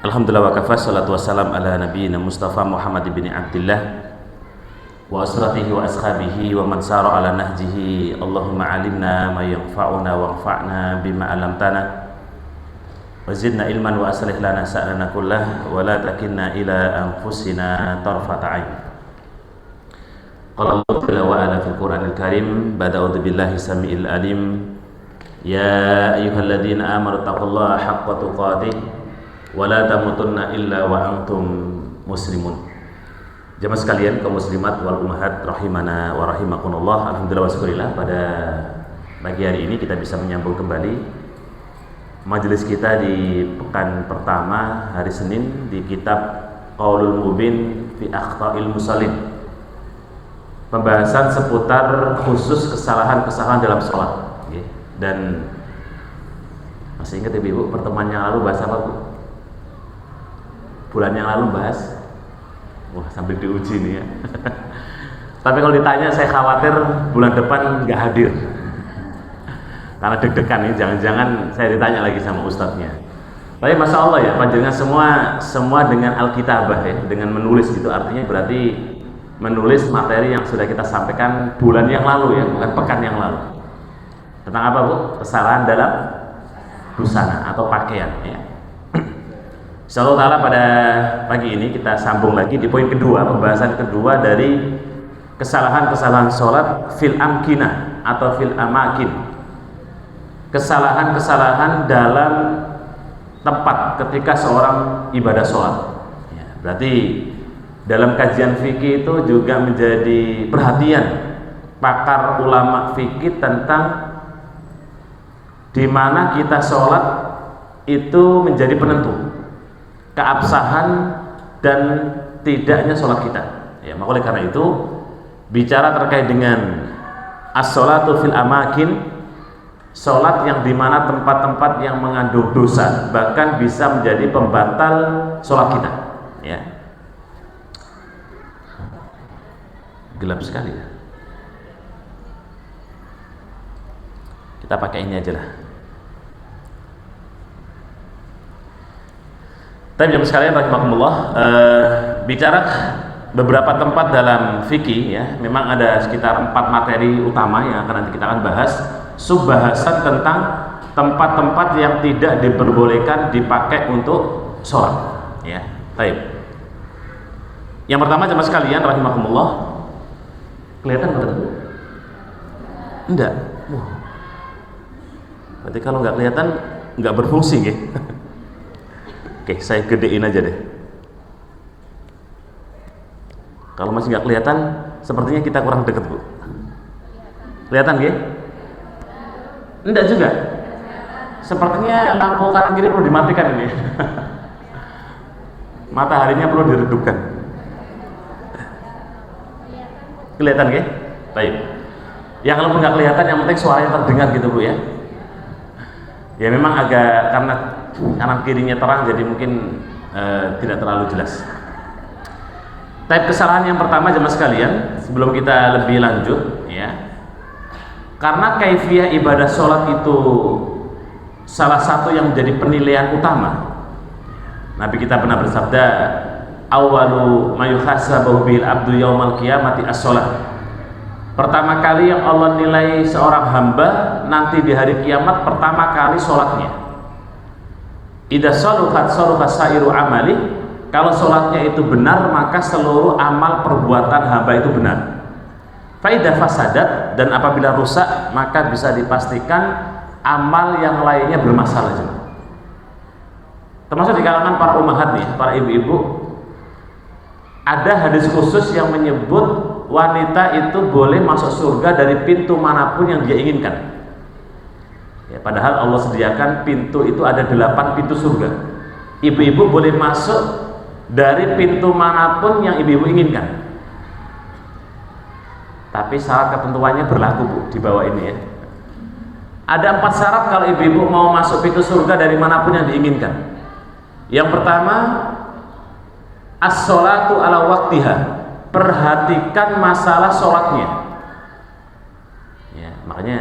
Alhamdulillah wa kafa, salatu wassalam ala nabiyina Mustafa Muhammad bin Abdillah wa asratihi wa ashabihi wa man sara ala nahjihi. Allahumma alimna ma yanfa'una wanfa'na bima alamtana wa zidna ilman wa aslih lana sa'lana kullah wa la takilna ila anfusina tarfata ain. Qala Allah Ta'ala wa ala fil Qur'anil Karim, bada'udzu billahi samiil alim, ya ayyuhalladzina amanu taqullaha haqqa tuqatih wala tamutunna illa wa antum muslimun. Jamaah sekalian, kaum muslimat wal ummahat rahimana wa rahimakumullah. Alhamdulillah wa syukurillah, pada pagi hari ini kita bisa menyambung kembali majelis kita di pekan pertama hari Senin di kitab Qaulul Mubin fi Akhta'il Musallin. Pembahasan seputar khusus kesalahan-kesalahan dalam sholat. Dan masih ingat Ibu, pertemuan yang lalu bahas apa, Bu? Bulan yang lalu bahas, wah sambil diuji nih ya. Tapi kalau ditanya, saya khawatir bulan depan nggak hadir karena deg-degan nih, jangan-jangan saya ditanya lagi sama ustadznya. Tapi masya Allah ya, panjenengan semua dengan Alkitabah ya, dengan menulis itu artinya berarti menulis materi yang sudah kita sampaikan bulan yang lalu ya, bukan pekan yang lalu. Tentang apa, Bu? Kesalahan dalam busana atau pakaian ya. Insyaallah ta'ala pada pagi ini kita sambung lagi di poin kedua, pembahasan kedua dari kesalahan-kesalahan sholat fil amkinah atau fil amakin. Kesalahan-kesalahan dalam tempat ketika seorang ibadah sholat ya, berarti dalam kajian fikih itu juga menjadi perhatian pakar ulama fikih tentang di mana kita sholat itu menjadi penentu keabsahan dan tidaknya sholat kita ya. Maka oleh karena itu, bicara terkait dengan as-sholatu fil amakin, sholat yang dimana tempat-tempat yang mengandung dosa bahkan bisa menjadi pembatal sholat kita ya. Gelap sekali ya, kita pakai ini aja lah. Tapi jemaah sekalian rahimakumullah, bicara beberapa tempat dalam fikih ya, memang ada sekitar 4 materi utama yang akan nanti kita akan bahas, subbahasan tentang tempat-tempat yang tidak diperbolehkan dipakai untuk sholat ya. Baik. Yang pertama jemaah sekalian rahimakumullah, kelihatan betul? Enggak. Berarti kalau nggak kelihatan nggak berfungsi ya. Oke, saya gedein aja deh. Kalau masih nggak kelihatan, sepertinya kita kurang deket, Bu. Kelihatan ya? Enggak juga. Sepertinya lampu kanan kiri perlu dimatikan ini. Mataharinya perlu diredupkan. Kelihatan ya? Baik. Yang kalau nggak kelihatan, yang penting suaranya terdengar gitu, Bu ya. Ya memang agak karena kanan kirinya terang jadi mungkin tidak terlalu jelas. Tapi kesalahan yang pertama jemaah sekalian, sebelum kita lebih lanjut ya, karena kaifiyah ibadah sholat itu salah satu yang menjadi penilaian utama. Nabi kita pernah bersabda, awwalu ma yuhasabu bil abdu yaumal qiyamati as-sholat. Pertama kali yang Allah nilai seorang hamba nanti di hari kiamat, pertama kali sholatnya. Idza shaluhat shaluha sairu amali, kalau sholatnya itu benar maka seluruh amal perbuatan hamba itu benar. Fa idza fasadat, dan apabila rusak maka bisa dipastikan amal yang lainnya bermasalah juga. Termasuk di kalangan para ummahat nih, para ibu-ibu, ada hadis khusus yang menyebut wanita itu boleh masuk surga dari pintu manapun yang dia inginkan ya, padahal Allah sediakan pintu itu ada 8 pintu surga. Ibu-ibu boleh masuk dari pintu manapun yang ibu-ibu inginkan, tapi syarat ketentuannya berlaku, Bu, di bawah ini ya. Ada 4 syarat kalau ibu-ibu mau masuk pintu surga dari manapun yang diinginkan. Yang pertama, as-sholatu ala waktiha, perhatikan masalah sholatnya ya. Makanya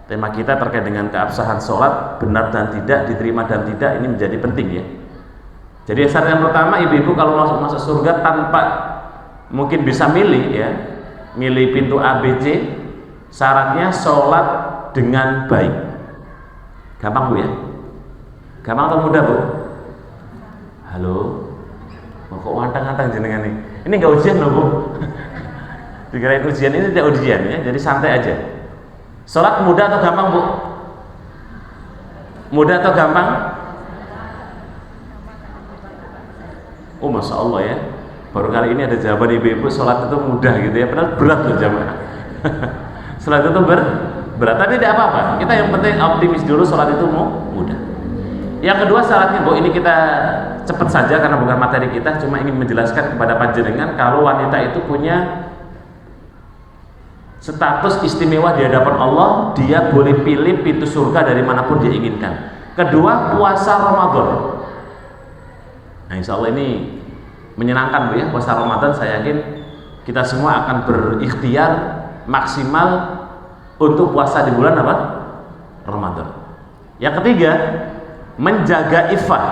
tema kita terkait dengan keabsahan sholat, benar dan tidak, diterima dan tidak, ini menjadi penting ya. Jadi syarat yang pertama, ibu-ibu kalau masuk surga tanpa mungkin bisa milih ya, milih pintu A, B, C, syaratnya sholat dengan baik. Gampang Bu ya? Gampang atau mudah Bu? Halo? Kok wantang-wantang jenengan nih? Ini nggak ujian loh Bu. Dikirain ujian, ini tidak ujian ya, jadi santai aja. Sholat mudah atau gampang Bu? Mudah atau gampang? Oh Masya Allah ya, baru kali ini ada jawaban ibu-ibu sholat itu mudah gitu ya, padahal berat loh jamaah. Sholat itu berat, tapi tidak apa-apa, kita yang penting optimis dulu, sholat itu mudah. Yang kedua syaratnya Bu, ini kita cepat saja karena bukan materi kita, cuma ingin menjelaskan kepada panjenengan kalau wanita itu punya status istimewa di hadapan Allah, dia boleh pilih pintu surga dari manapun dia inginkan. Kedua, puasa Ramadan. Nah insya Allah ini menyenangkan Bu ya, puasa Ramadan. Saya yakin kita semua akan berikhtiar maksimal untuk puasa di bulan apa? Ramadan. Yang ketiga, menjaga iffah,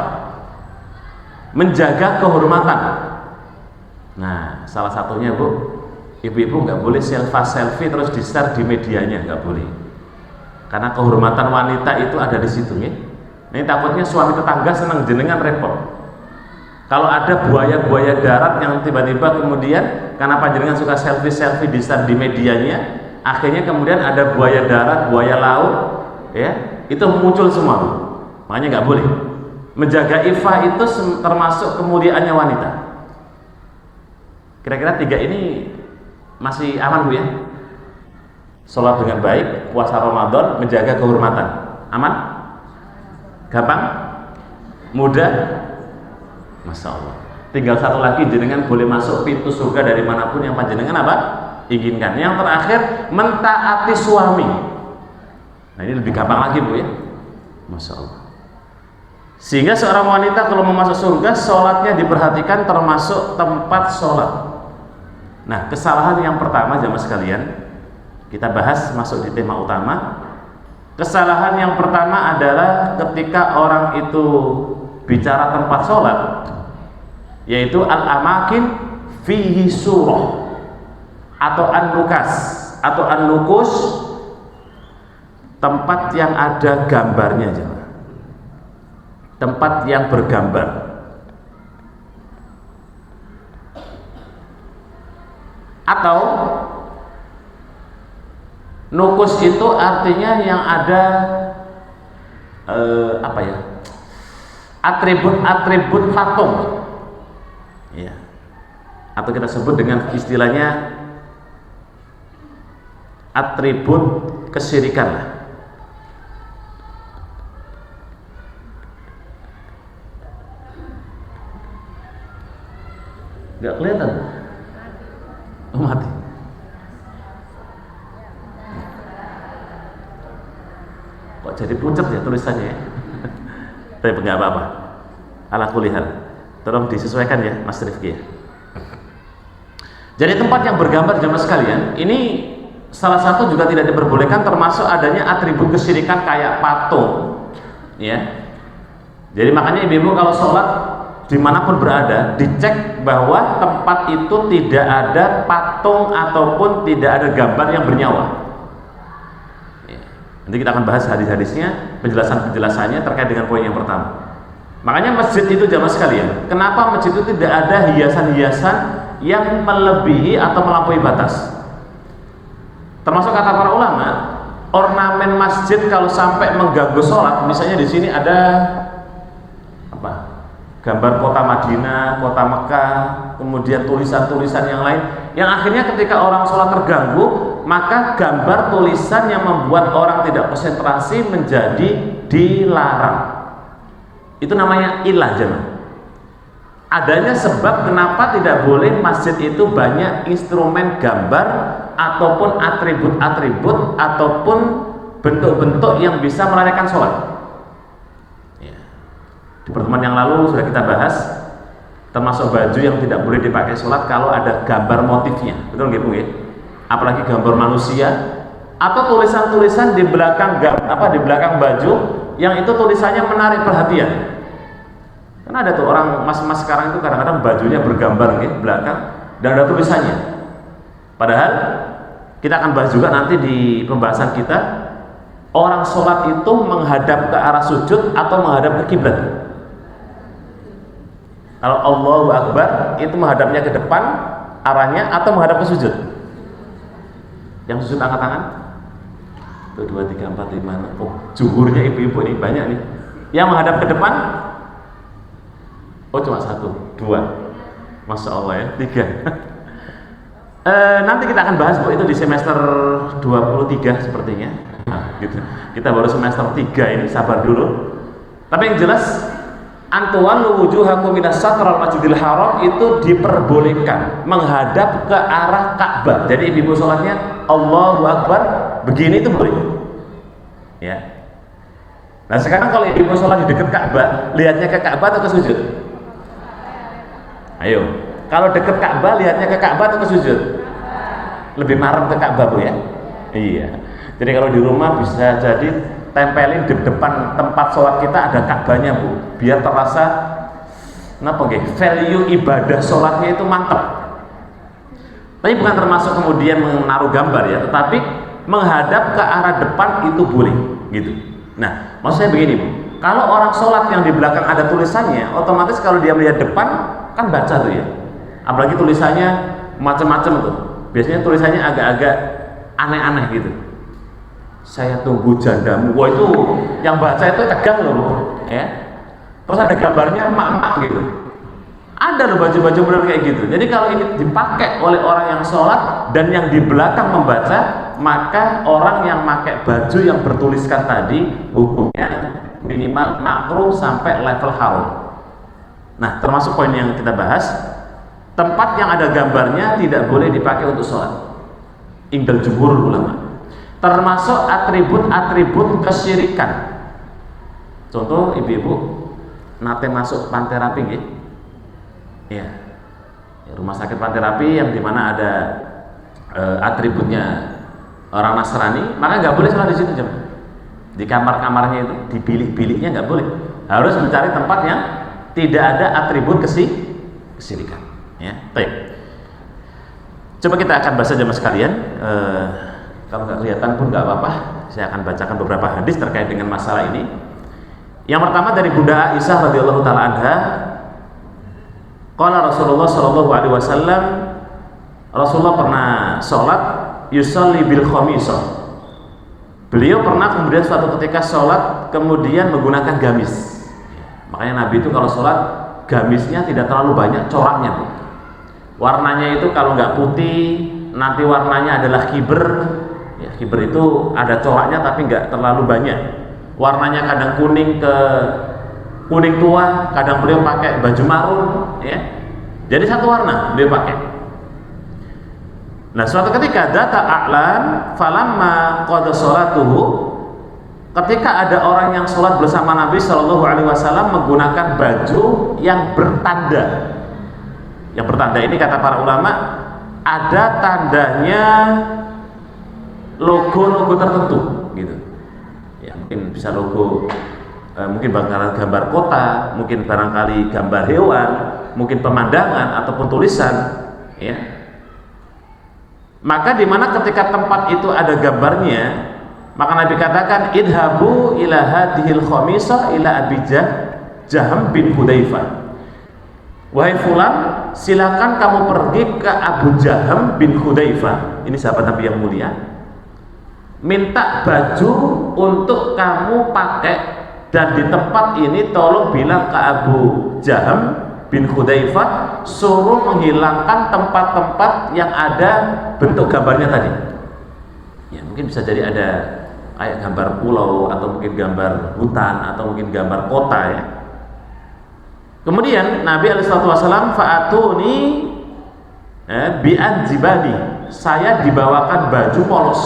menjaga kehormatan. Nah salah satunya Bu, ibu-ibu nggak boleh selfie terus di-share di medianya, nggak boleh. Karena kehormatan wanita itu ada di situ ya. Ini takutnya suami tetangga senang jenengan repot. Kalau ada buaya-buaya darat yang tiba-tiba kemudian karena panjenengan suka selfie di medianya, akhirnya kemudian ada buaya darat, buaya laut, ya itu muncul semua. Makanya nggak boleh. Menjaga iffah itu termasuk kemuliaannya wanita. Kira-kira tiga ini masih aman Bu ya? Sholat dengan baik, puasa Ramadan, menjaga kehormatan, aman? Gampang? Mudah? Masya Allah. Tinggal satu lagi, jenengan boleh masuk pintu surga dari manapun yang panjenengan apa? Inginkan. Yang terakhir, mentaati suami. Nah ini lebih gampang lagi Bu ya. Masya Allah. Sehingga seorang wanita kalau mau masuk surga, sholatnya diperhatikan termasuk tempat sholat. Nah kesalahan yang pertama jamaah sekalian, kita bahas masuk di tema utama. Kesalahan yang pertama adalah ketika orang itu bicara tempat sholat, yaitu al-amakin fihi surah atau an-nukas atau an-nukus, tempat yang ada gambarnya jemaah, tempat yang bergambar. Atau nukus itu artinya yang ada apa ya, atribut-atribut patung ya, atau kita sebut dengan istilahnya atribut kesyirikan lah. Nggak kelihatan? Oh, mati. Kok jadi pucat ya tulisannya ya? Tapi nggak apa-apa. Ala kulli hal, tolong disesuaikan ya Mas Rifki ya. Jadi tempat yang bergambar jamaah sekalian, ini salah satu juga tidak diperbolehkan, termasuk adanya atribut kesyirikan kayak patung ya. Jadi makanya ibu-ibu kalau sholat dimanapun berada, dicek bahwa tempat itu tidak ada patung ataupun tidak ada gambar yang bernyawa ya. Nanti kita akan bahas hadis-hadisnya, penjelasannya terkait dengan poin yang pertama. Makanya masjid itu jamaah sekalian, kenapa masjid itu tidak ada hiasan-hiasan yang melebihi atau melampaui batas? Termasuk kata para ulama, ornamen masjid kalau sampai mengganggu sholat, misalnya di sini ada apa? Gambar kota Madinah, kota Mekah, kemudian tulisan-tulisan yang lain, yang akhirnya ketika orang sholat terganggu, maka gambar tulisan yang membuat orang tidak konsentrasi menjadi dilarang. Itu namanya ilah jemaah. Adanya sebab kenapa tidak boleh masjid itu banyak instrumen gambar ataupun atribut-atribut ataupun bentuk-bentuk yang bisa melarikan sholat ya. Di pertemuan yang lalu sudah kita bahas, termasuk baju yang tidak boleh dipakai sholat kalau ada gambar motifnya, betul nggih Bu ya? Apalagi gambar manusia atau tulisan-tulisan di belakang di belakang baju yang itu tulisannya menarik perhatian. Karena ada tuh orang mas-mas sekarang itu kadang-kadang bajunya bergambar gitu belakang dan ada tulisannya. Padahal kita akan bahas juga nanti di pembahasan kita, orang sholat itu menghadap ke arah sujud atau menghadap ke kiblat. Kalau Allahu Akbar itu menghadapnya ke depan arahnya atau menghadap ke sujud. Yang sujud angkat tangan. 1, 2, 3, 4, 5. Oh, jumhurnya ibu-ibu ini banyak nih. Yang menghadap ke depan, oh cuma 1, 2. Masya Allah ya, 3. Nanti kita akan bahas Bu, itu di semester 23 sepertinya. Nah, gitu. Kita baru semester 3 ini, sabar dulu. Tapi yang jelas, antuwallu wujuhakum minas satral masjidil haram itu diperbolehkan menghadap ke arah Ka'bah. Jadi ibu sholatnya Allahu Akbar begini itu boleh ya. Nah sekarang kalau ibu sholat di dekat Ka'bah, lihatnya ke Ka'bah atau ke sujud? Ayo, kalau dekat Ka'bah lihatnya ke Ka'bah atau ke sujud? Lebih marem ke Ka'bah Bu ya. Iya, jadi kalau di rumah bisa jadi tempelin di depan tempat sholat kita ada Ka'bahnya Bu, biar terasa value ibadah sholatnya itu mantap. Tapi bukan termasuk kemudian menaruh gambar ya, tetapi menghadap ke arah depan itu boleh gitu. Nah maksud saya begini Bu, kalau orang sholat yang di belakang ada tulisannya, otomatis kalau dia melihat depan kan baca tuh ya, apalagi tulisannya macam-macam tuh, biasanya tulisannya agak-agak aneh-aneh gitu. Saya tunggu jandamu. Wah itu yang baca itu tegang loh ya. Terus ada gambarnya emak-emak gitu. Ada loh baju-baju benar kayak gitu. Jadi kalau ini dipakai oleh orang yang sholat dan yang di belakang membaca, maka orang yang pakai baju yang bertuliskan tadi hukumnya minimal makruh sampai level haram. Nah termasuk poin yang kita bahas, tempat yang ada gambarnya tidak boleh dipakai untuk sholat. Indal jumhur ulama. Termasuk atribut-atribut kesyirikan. Contoh ibu-ibu nate masuk Pantai Raping ya, rumah sakit Pantai Raping yang dimana ada atributnya orang Nasrani, maka nggak boleh sholat di situ jam. Di kamar-kamarnya itu, di bilik-biliknya nggak boleh. Harus mencari tempat yang tidak ada atribut kesyirikan. Ya, baik. Coba kita akan bahas jamaah sekalian. Kalau nggak kelihatan pun nggak apa-apa, saya akan bacakan beberapa hadis terkait dengan masalah ini. Yang pertama dari Bunda Aisyah radhiyallahu taala anha, qala Rasulullah sallallahu alaihi wasallam, Rasulullah pernah sholat yusalli bil khamisah. Beliau pernah kemudian suatu ketika sholat kemudian menggunakan gamis. Makanya Nabi itu kalau sholat gamisnya tidak terlalu banyak coraknya. Warnanya itu kalau nggak putih, nanti warnanya adalah khiber. Ya, khiber itu ada coraknya tapi nggak terlalu banyak. Warnanya kadang kuning ke kuning tua, kadang beliau pakai baju marun, ya. Jadi satu warna beliau pakai. Nah, suatu ketika data a'lan falamma qada sholatuhu, ketika ada orang yang sholat bersama Nabi Shallallahu Alaihi Wasallam menggunakan baju yang bertanda. Yang bertanda ini kata para ulama ada tandanya logo-logo tertentu gitu ya, mungkin bisa logo mungkin barangkali gambar kota, mungkin barangkali gambar hewan, mungkin pemandangan ataupun tulisan ya. Maka dimana ketika tempat itu ada gambarnya, maka Nabi katakan idhabu ila hadhil khamisah ila abijah Jaham bin Hudzaifah. Wahai fulan, silakan kamu pergi ke Abu Jaham bin Hudzaifah. Ini sahabat Nabi yang mulia. Minta baju untuk kamu pakai, dan di tempat ini tolong bilang ke Abu Jaham bin Hudzaifah suruh menghilangkan tempat-tempat yang ada bentuk gambarnya tadi. Ya, mungkin bisa jadi ada kayak gambar pulau atau mungkin gambar hutan atau mungkin gambar kota ya. Kemudian Nabi SAW fa'atuni bi'anjibani, saya dibawakan baju polos,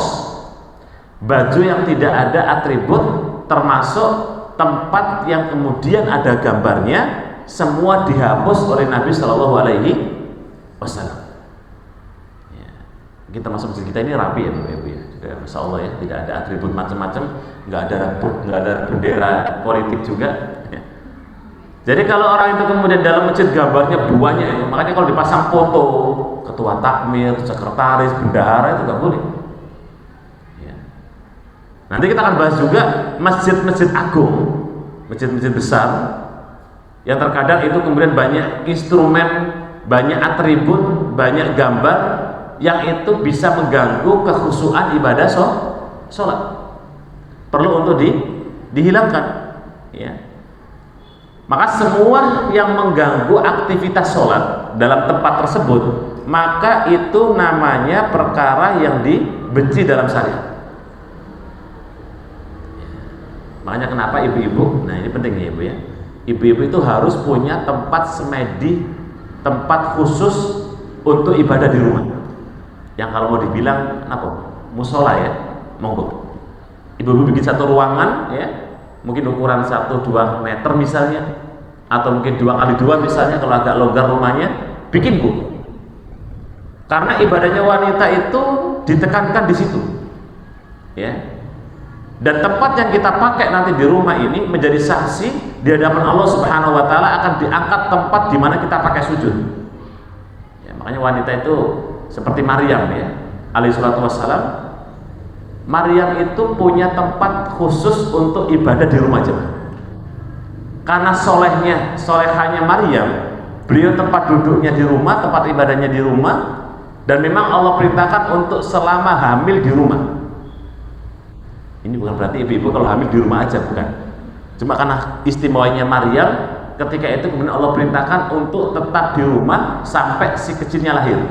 baju yang tidak ada atribut, termasuk tempat yang kemudian ada gambarnya, semua dihapus oleh Nabi Shallallahu Alaihi Wasallam. Ya, kita masuk masjid kita ini rapi ya, Bapak Ibu ya. Masya Allah ya, tidak ada atribut macam-macam, nggak ada bendera politik juga. Ya. Jadi kalau orang itu kemudian dalam masjid gambarnya banyak itu, makanya kalau dipasang foto ketua takmir, sekretaris, bendahara itu nggak boleh. Ya. Nanti kita akan bahas juga masjid-masjid agung, masjid-masjid besar yang terkadang itu kemudian banyak instrumen, banyak atribut, banyak gambar yang itu bisa mengganggu kekhusyuan ibadah sholat. Perlu untuk dihilangkan. Ya. Maka semua yang mengganggu aktivitas sholat dalam tempat tersebut, maka itu namanya perkara yang dibenci dalam syariat. Makanya kenapa ibu-ibu, nah ini penting ya ibu ya, ibu-ibu itu harus punya tempat semedi, tempat khusus untuk ibadah di rumah. Yang kalau mau dibilang apa? Musola ya, monggo. Ibu-ibu bikin satu ruangan ya, mungkin ukuran 1-2 meter misalnya, atau mungkin 2x2 misalnya kalau agak longgar rumahnya, bikin bu. Karena ibadahnya wanita itu ditekankan di situ, ya. Dan tempat yang kita pakai nanti di rumah ini menjadi saksi di hadapan Allah Subhanahu Wa Taala akan diangkat tempat di mana kita pakai sujud. Ya, makanya wanita itu seperti Maryam ya, alaihi salatu wassalam. Maryam itu punya tempat khusus untuk ibadah di rumah jemaah. Karena solehahnya Maryam, beliau tempat duduknya di rumah, tempat ibadahnya di rumah, dan memang Allah perintahkan untuk selama hamil di rumah. Ini bukan berarti ibu-ibu kalau hamil di rumah aja, bukan. Cuma karena istimewanya Maryam, ketika itu kemudian Allah perintahkan untuk tetap di rumah sampai si kecilnya lahir.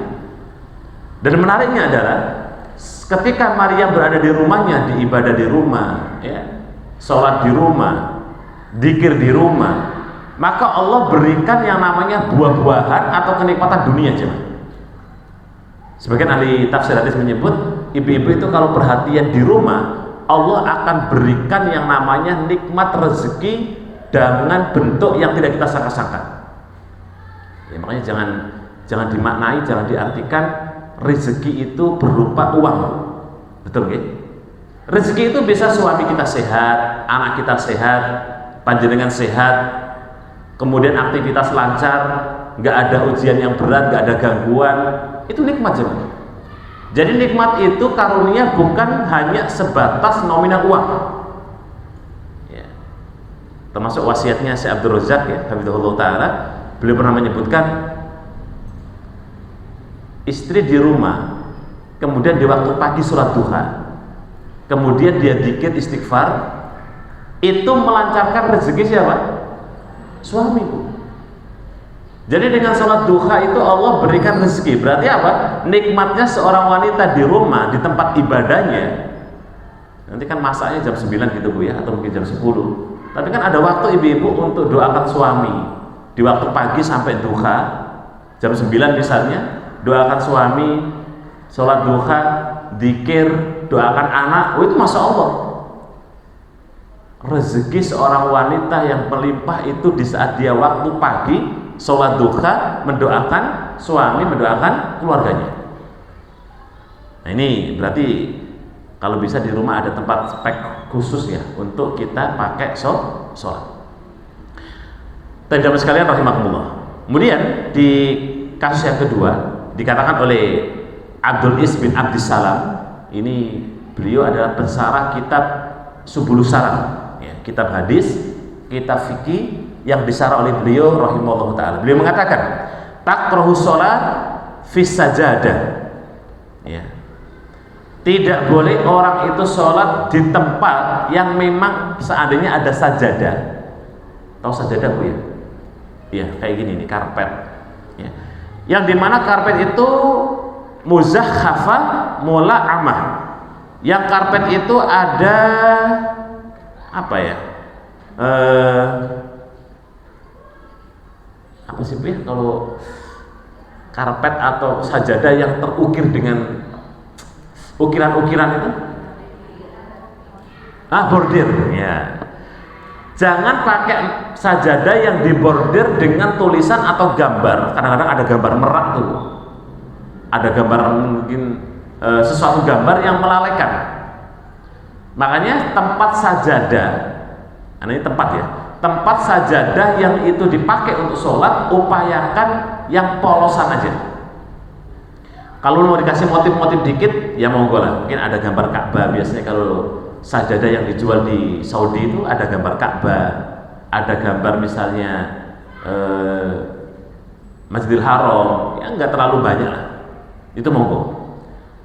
Dan menariknya adalah ketika Maryam berada di rumahnya, di ibadah di rumah, ya, sholat di rumah, dzikir di rumah, maka Allah berikan yang namanya buah-buahan atau kenikmatan dunia jemaah. Sebagian ahli tafsir hadis menyebut ibu-ibu itu kalau perhatian di rumah, Allah akan berikan yang namanya nikmat rezeki dengan bentuk yang tidak kita sangka-sangka. Ya, makanya jangan dimaknai, jangan diartikan rezeki itu berupa uang, betul nggih? Rezeki itu bisa suami kita sehat, anak kita sehat, panjenengan sehat, kemudian aktivitas lancar, nggak ada ujian yang berat, nggak ada gangguan, itu nikmat jemaah. Jadi nikmat itu karunia bukan hanya sebatas nominal uang. Ya. Termasuk wasiatnya Syekh Abdul Razak ya, hafizahullah taala, beliau pernah menyebutkan istri di rumah, kemudian di waktu pagi sholat duha, kemudian dia dzikir istighfar, itu melancarkan rezeki siapa? Suami bu. Jadi dengan sholat duha itu Allah berikan rezeki. Berarti apa? Nikmatnya seorang wanita di rumah, di tempat ibadahnya. Nanti kan masaknya jam 9 gitu bu ya, atau mungkin jam 10. Tapi kan ada waktu ibu-ibu untuk doakan suami. Di waktu pagi sampai duha, jam 9 misalnya, doakan suami, sholat duha, dzikir, doakan anak. Oh itu masya Allah. Rezeki seorang wanita yang melimpah itu di saat dia waktu pagi sholat duha, mendoakan suami, mendoakan keluarganya. Nah ini berarti kalau bisa di rumah ada tempat spek khusus ya untuk kita pakai sholat. Teman-teman sekalian rahimakumullah. Kemudian di kasus yang kedua dikatakan oleh Abdul Is bin Abdissalam, ini beliau adalah pensarah kitab Subulus Salam, ya, kitab hadis, kitab fikih yang disarah oleh beliau rahimahullah ta'ala. Beliau mengatakan takrahu sholat fis sajadah, ya. Tidak boleh orang itu sholat di tempat yang memang seandainya ada sajadah. Tahu sajadah bu ya? Iya kayak gini nih, karpet ya. Yang dimana karpet itu muzakhafa mula'amah. Yang karpet itu ada apa ya? Apa sih ya kalau karpet atau sajadah yang terukir dengan ukiran-ukiran itu? Bordir ya. Jangan pakai sajadah yang dibordir dengan tulisan atau gambar. Kadang-kadang ada gambar merak tuh, ada gambar mungkin sesuatu gambar yang melalaikan. Makanya tempat sajadah Nah, ini tempat ya. Tempat sajadah yang itu dipakai untuk sholat, upayakan yang polosan aja. Kalau mau dikasih motif-motif dikit, ya monggo lah. Mungkin ada gambar Ka'bah. Biasanya kalau sajadah yang dijual di Saudi itu ada gambar Ka'bah, ada gambar misalnya Masjidil Haram, ya nggak terlalu banyak lah. Itu monggo.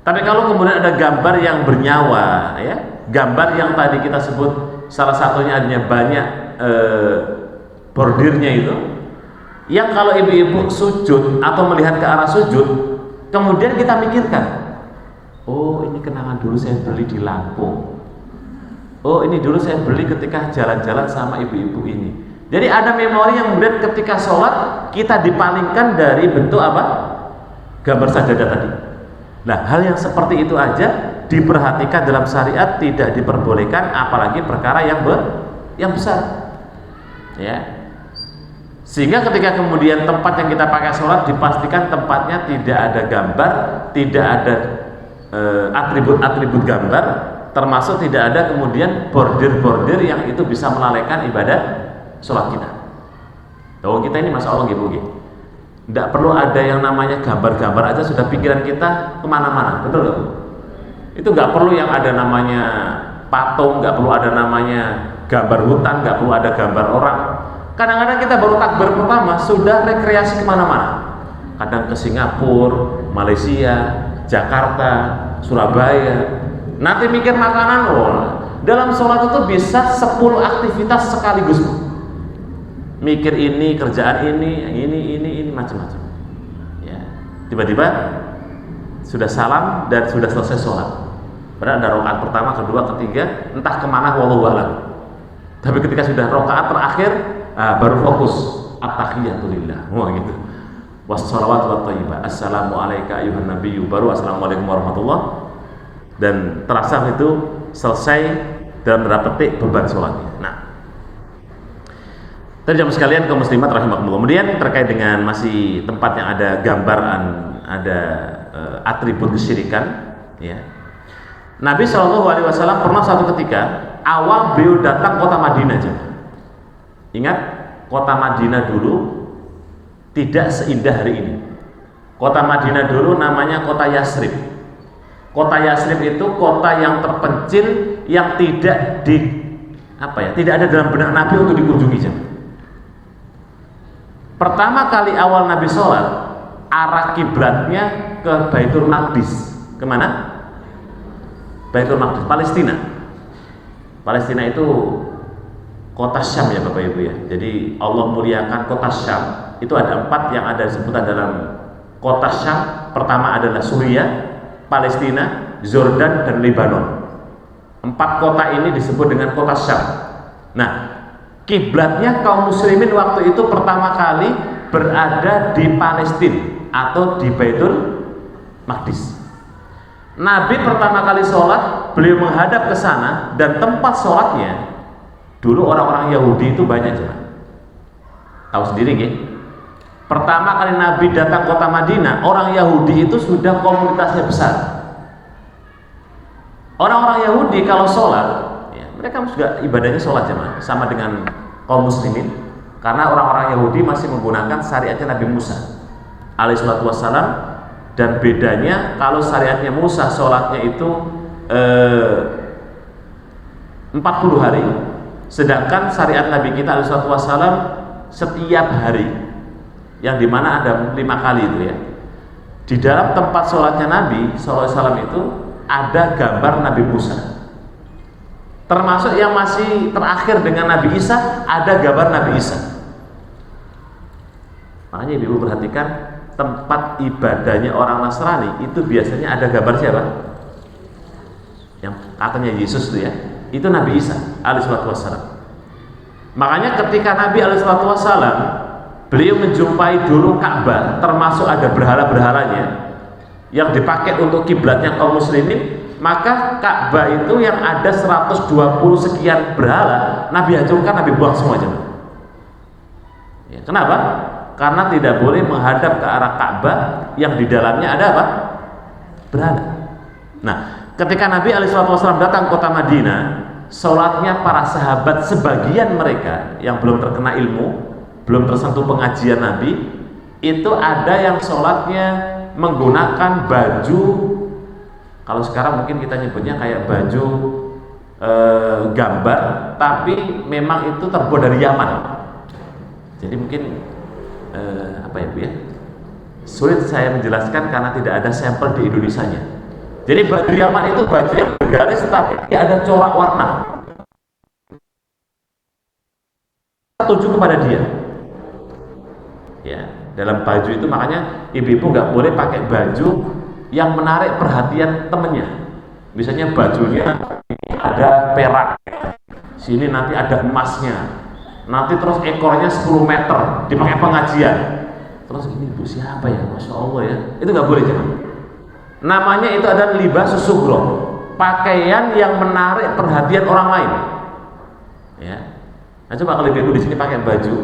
Tapi kalau kemudian ada gambar yang bernyawa, ya, gambar yang tadi kita sebut salah satunya adanya banyak bordirnya itu, yang kalau ibu-ibu sujud atau melihat ke arah sujud, kemudian kita mikirkan, oh ini kenangan dulu saya beli di Lampung, oh ini dulu saya beli ketika jalan-jalan sama ibu-ibu ini. Jadi ada memori yang kemudian ketika sholat kita dipalingkan dari bentuk apa? Gambar sajadah tadi. Nah, hal yang seperti itu aja diperhatikan dalam syariat, tidak diperbolehkan, apalagi perkara yang besar. Ya, sehingga ketika kemudian tempat yang kita pakai sholat dipastikan tempatnya tidak ada gambar, tidak ada atribut-atribut gambar, termasuk tidak ada kemudian bordir-bordir yang itu bisa melalaikan ibadah sholat kita. Tahu kita ini masya Allah gitu. Tidak perlu ada yang namanya gambar-gambar aja sudah pikiran kita kemana-mana, betul gak? Itu nggak perlu yang ada namanya patung, nggak perlu ada namanya gambar hutan, nggak perlu ada gambar orang. Kadang-kadang kita baru takbir pertama sudah rekreasi kemana-mana. Kadang ke Singapura, Malaysia, Jakarta, Surabaya. Nanti mikir makanan, dalam sholat itu bisa 10 aktivitas sekaligus. Mikir ini, kerjaan ini macam-macam. Ya. Tiba-tiba sudah salam dan sudah selesai sholat. Padahal ada rakaat pertama, kedua, ketiga, entah kemana, wallahu a'lam. Tapi ketika sudah rakaat terakhir, baru fokus at-tahiyatulillah. Wah gitu. Wassalawatu watthayyibah. Assalamualaikum ayuhan nabiyyu. Baru assalamualaikum warahmatullah. Dan terasa itu selesai dalam beberapa detik beban sholatnya. Nah, tadi jamaah sekalian kaum muslimat rahimakumullah. Kemudian terkait dengan masih tempat yang ada gambaran, ada atribut kesyirikan, ya. Nabi SAW pernah satu ketika awal beliau datang kota Madinah aja. Ingat, kota Madinah dulu tidak seindah hari ini. Kota Madinah dulu namanya kota Yasrib. Kota Yasrib itu kota yang terpencil, yang tidak tidak ada dalam benak Nabi untuk dikunjungi jemaah. Pertama kali awal Nabi sholat, arah kiblatnya ke Baitul Maqdis. Kemana? Baitul Maqdis, Palestina. Palestina itu kota Syam ya Bapak Ibu ya. Jadi Allah muliakan kota Syam. Itu ada 4 yang ada sebutan dalam kota Syam. Pertama adalah Suriah, Palestina, Jordan, dan Lebanon. 4 kota ini disebut dengan kota Syam. Nah, kiblatnya kaum muslimin waktu itu pertama kali berada di Palestina atau di Baitul Maqdis. Nabi pertama kali sholat, beliau menghadap ke sana, dan tempat sholatnya dulu orang-orang Yahudi itu banyak juga. Tahu sendiri nggih? Pertama kali Nabi datang kota Madinah, orang Yahudi itu sudah komunitasnya besar. Orang-orang Yahudi kalau sholat, ya, mereka juga ibadahnya sholat jemaah, sama dengan kaum muslimin, karena orang-orang Yahudi masih menggunakan syariatnya Nabi Musa alaihissalatu wassalam. Dan bedanya kalau syariatnya Musa sholatnya itu 40 hari, sedangkan syariat Nabi kita alaihissalatu wassalam setiap hari, yang dimana ada 5 kali itu ya. Di dalam tempat sholatnya Nabi SAW itu ada gambar Nabi Musa, termasuk yang masih terakhir dengan Nabi Isa ada gambar Nabi Isa. Makanya ibu perhatikan, tempat ibadahnya orang Nasrani itu biasanya ada gambar siapa? Yang katanya Yesus itu ya, itu Nabi Isa alaihissalatu wassalam. Makanya ketika Nabi alaihissalatu wassalam beliau menjumpai dulu Ka'bah, termasuk ada berhala-berhalanya yang dipakai untuk kiblatnya kaum muslimin, maka Ka'bah itu yang ada 120 sekian berhala Nabi hancurkan, Nabi buang semua aja. Ya, kenapa? Karena tidak boleh menghadap ke arah Ka'bah yang di dalamnya ada apa? Berhala. Nah, ketika Nabi alaihissalatu wassalam datang ke kota Madinah, sholatnya para sahabat, sebagian mereka yang belum terkena ilmu, belum tersentuh pengajian Nabi, itu ada yang sholatnya menggunakan baju, kalau sekarang mungkin kita nyebutnya kayak baju gambar, tapi memang itu terbuat dari Yaman. Jadi mungkin apa ya Bu ya, sulit saya menjelaskan karena tidak ada sampel di Indonesianya. Jadi baju Yaman itu baju yang bergaris tapi ada corak warna, tuju kepada dia ya. Dalam baju itu makanya ibu-ibu nggak boleh pakai baju yang menarik perhatian temennya. Misalnya bajunya ada perak, sini nanti ada emasnya, nanti terus ekornya 10 meter dipakai pengajian, terus ini ibu siapa ya, Masya Allah ya, itu nggak boleh jangan. Namanya itu adalah libasus sughra, pakaian yang menarik perhatian orang lain ya. Nah coba kalau ibu di sini pakai baju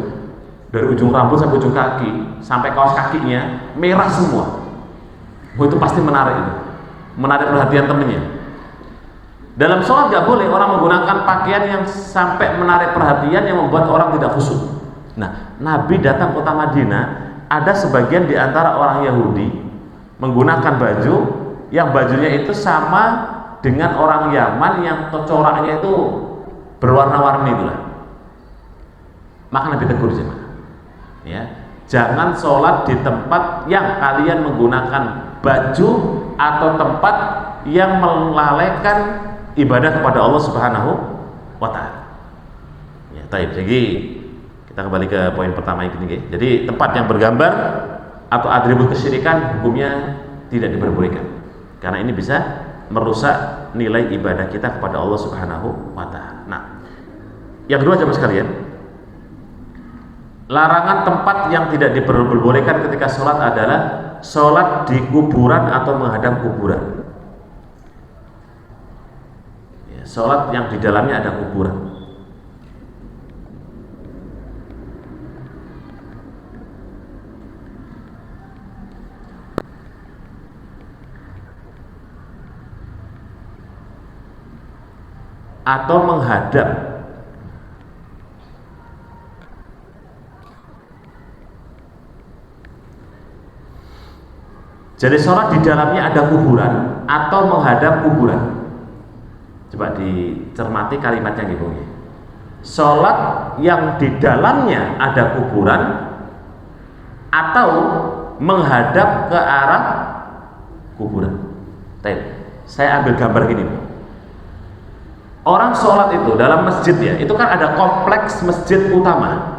dari ujung rambut sampai ujung kaki, sampai kaos kakinya merah semua, itu pasti menarik, itu menarik perhatian temennya. Dalam sholat gak boleh orang menggunakan pakaian yang sampai menarik perhatian yang membuat orang tidak khusyuk. Nah, Nabi datang kota Madinah, ada sebagian di antara orang Yahudi menggunakan baju yang bajunya itu sama dengan orang Yaman yang coraknya itu berwarna-warni itulah. Maka Nabi tegur jemaah, ya, jangan sholat di tempat yang kalian menggunakan baju atau tempat yang melalaikan ibadah kepada Allah Subhanahu wa Ta'ala. Ya, taib. Jadi kita kembali ke poin pertama ini. Jadi tempat yang bergambar atau atribut kesyirikan hukumnya tidak diperbolehkan, karena ini bisa merusak nilai ibadah kita kepada Allah Subhanahu wa Ta'ala. Nah, yang kedua jemaah sekalian, larangan tempat yang tidak diperbolehkan ketika sholat adalah sholat di kuburan atau menghadap kuburan. Ya, sholat yang di dalamnya ada kuburan. Atau menghadap. Jadi sholat di dalamnya ada kuburan atau menghadap kuburan. Coba dicermati kalimatnya nih Bung. Sholat yang di dalamnya ada kuburan atau menghadap ke arah kuburan. Saya ambil gambar gini Bung. Orang sholat itu dalam masjid ya, itu kan ada kompleks masjid utama.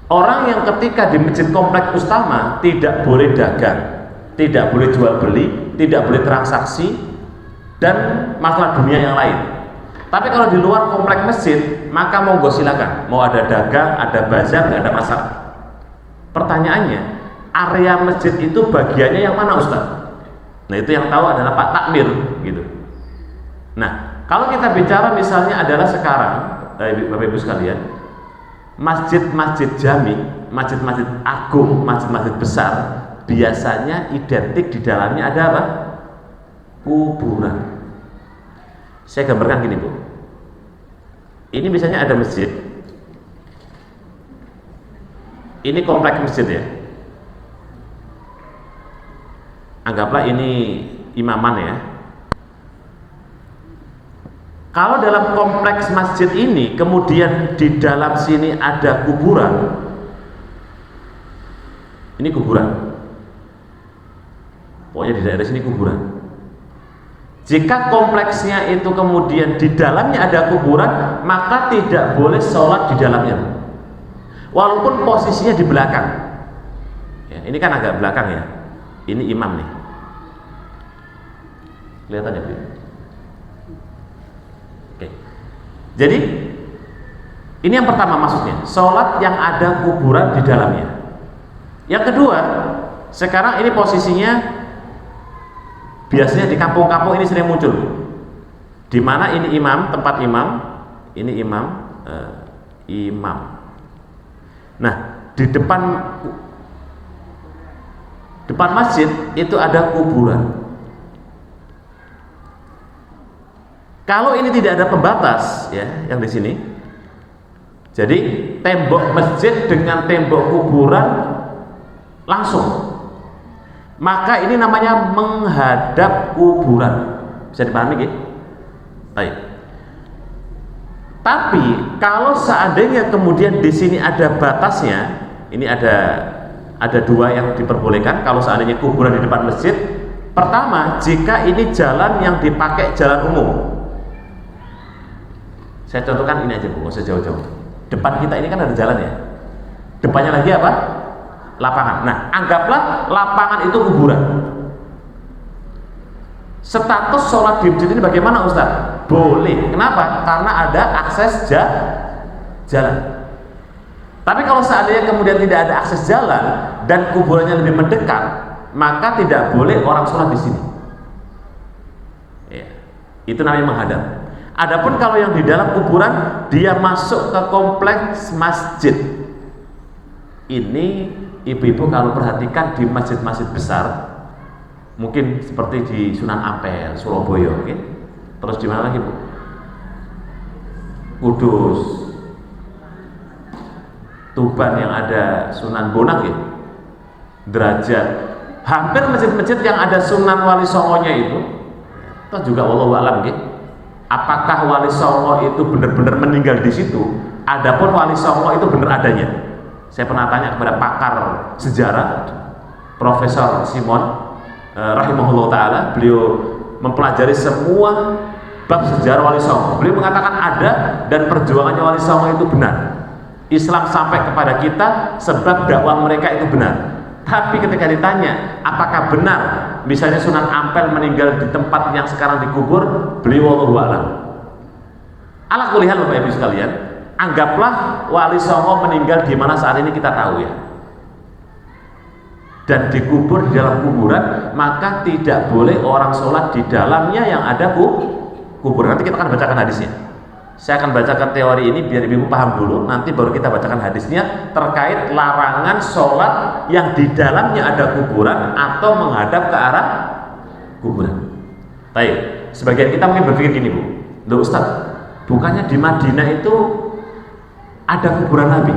Orang yang ketika di masjid kompleks utama tidak boleh dagang, tidak boleh jual beli, tidak boleh transaksi dan masalah dunia yang lain. Tapi kalau di luar kompleks masjid, maka monggo silakan. Mau ada dagang, ada bazar, nggak ada masalah. Pertanyaannya, area masjid itu bagiannya yang mana Ustaz? Nah itu yang tahu adalah Pak Takmir gitu. Nah kalau kita bicara misalnya adalah sekarang, Bapak Ibu sekalian, masjid-masjid jami, masjid-masjid agung, masjid-masjid besar, biasanya identik di dalamnya ada apa? Kuburan. Saya gambarkan gini Bu. Ini misalnya ada masjid. Ini kompleks masjid ya. Anggaplah ini imaman ya. Kalau dalam kompleks masjid ini kemudian di dalam sini ada kuburan, ini kuburan, pokoknya di daerah sini kuburan. Jika kompleksnya itu kemudian di dalamnya ada kuburan, maka tidak boleh sholat di dalamnya, walaupun posisinya di belakang ya, ini kan agak belakang ya, ini imam nih, kelihatan ya Bu? Jadi ini yang pertama maksudnya, sholat yang ada kuburan di dalamnya. Yang kedua, sekarang ini posisinya biasanya di kampung-kampung ini sering muncul, di mana ini imam, tempat imam, ini imam, imam. Nah di depan masjid itu ada kuburan. Kalau ini tidak ada pembatas ya, yang di sini. Jadi tembok masjid dengan tembok kuburan langsung. Maka ini namanya menghadap kuburan. Bisa dipahami gitu? Baik. Tapi kalau seandainya kemudian di sini ada batasnya, ini ada dua yang diperbolehkan kalau seandainya kuburan di depan masjid. Pertama, jika ini jalan yang dipakai jalan umum. Saya contohkan ini aja Bu, nggak usah jauh-jauh. Depan kita ini kan ada jalan ya. Depannya lagi apa? Lapangan. Nah, anggaplah lapangan itu kuburan. Status sholat di masjid ini bagaimana Ustaz? Boleh. Kenapa? Karena ada akses jalan. Tapi kalau seandainya kemudian tidak ada akses jalan dan kuburannya lebih mendekat, maka tidak boleh orang sholat di sini. Ya, itu namanya menghadap. Adapun kalau yang di dalam kuburan dia masuk ke kompleks masjid, ini ibu-ibu kalau perhatikan di masjid-masjid besar, mungkin seperti di Sunan Ampel, Surabaya, okay? Terus di mana lagi Bu? Kudus, Tuban yang ada Sunan Bonang ya, Derajat, hampir masjid-masjid yang ada Sunan Wali Songonya itu juga wallahu a'lam gitu. Apakah Wali Songo itu benar-benar meninggal di situ? Adapun Wali Songo itu benar adanya. Saya pernah tanya kepada pakar sejarah, Profesor Simon, rahimahullah taala, beliau mempelajari semua bab sejarah Wali Songo. Beliau mengatakan ada dan perjuangannya Wali Songo itu benar. Islam sampai kepada kita sebab dakwah mereka itu benar. Tapi ketika ditanya apakah benar misalnya Sunan Ampel meninggal di tempat yang sekarang dikubur, beliau wallahu a'lam. Ala kulli hal Bapak Ibu sekalian, anggaplah Wali Songo meninggal di mana saat ini kita tahu ya. Dan dikubur di dalam kuburan, maka tidak boleh orang sholat di dalamnya yang ada kuburan. Nanti kita akan bacakan hadisnya. Saya akan bacakan teori ini biar ibu paham dulu, nanti baru kita bacakan hadisnya terkait larangan sholat yang di dalamnya ada kuburan atau menghadap ke arah kuburan. Baik, sebagian kita mungkin berpikir gini Bu, loh Ustaz, bukannya di Madinah itu ada kuburan Nabi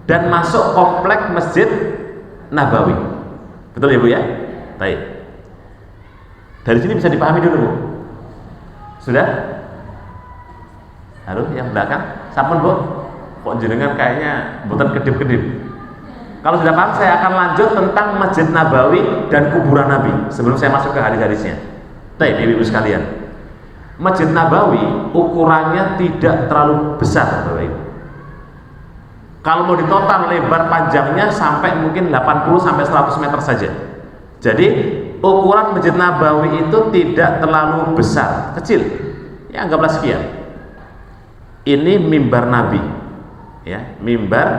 dan masuk komplek Masjid Nabawi, betul ya Bu ya? Baik, dari sini bisa dipahami dulu Bu. Sudah? Halo, yang belakang, sampun Bu, kok jenengan kayaknya bukan kedip-kedip. Kalau sudah paham, saya akan lanjut tentang Masjid Nabawi dan kuburan Nabi sebelum saya masuk ke hadis-hadisnya. Baik, ibu-ibu sekalian, Masjid Nabawi ukurannya tidak terlalu besar, Bapak Ibu. Kalau mau ditotal lebar panjangnya sampai mungkin 80 sampai 100 meter saja. Jadi ukuran Masjid Nabawi itu tidak terlalu besar, kecil. Ya anggaplah sekian. Ini mimbar Nabi, ya, mimbar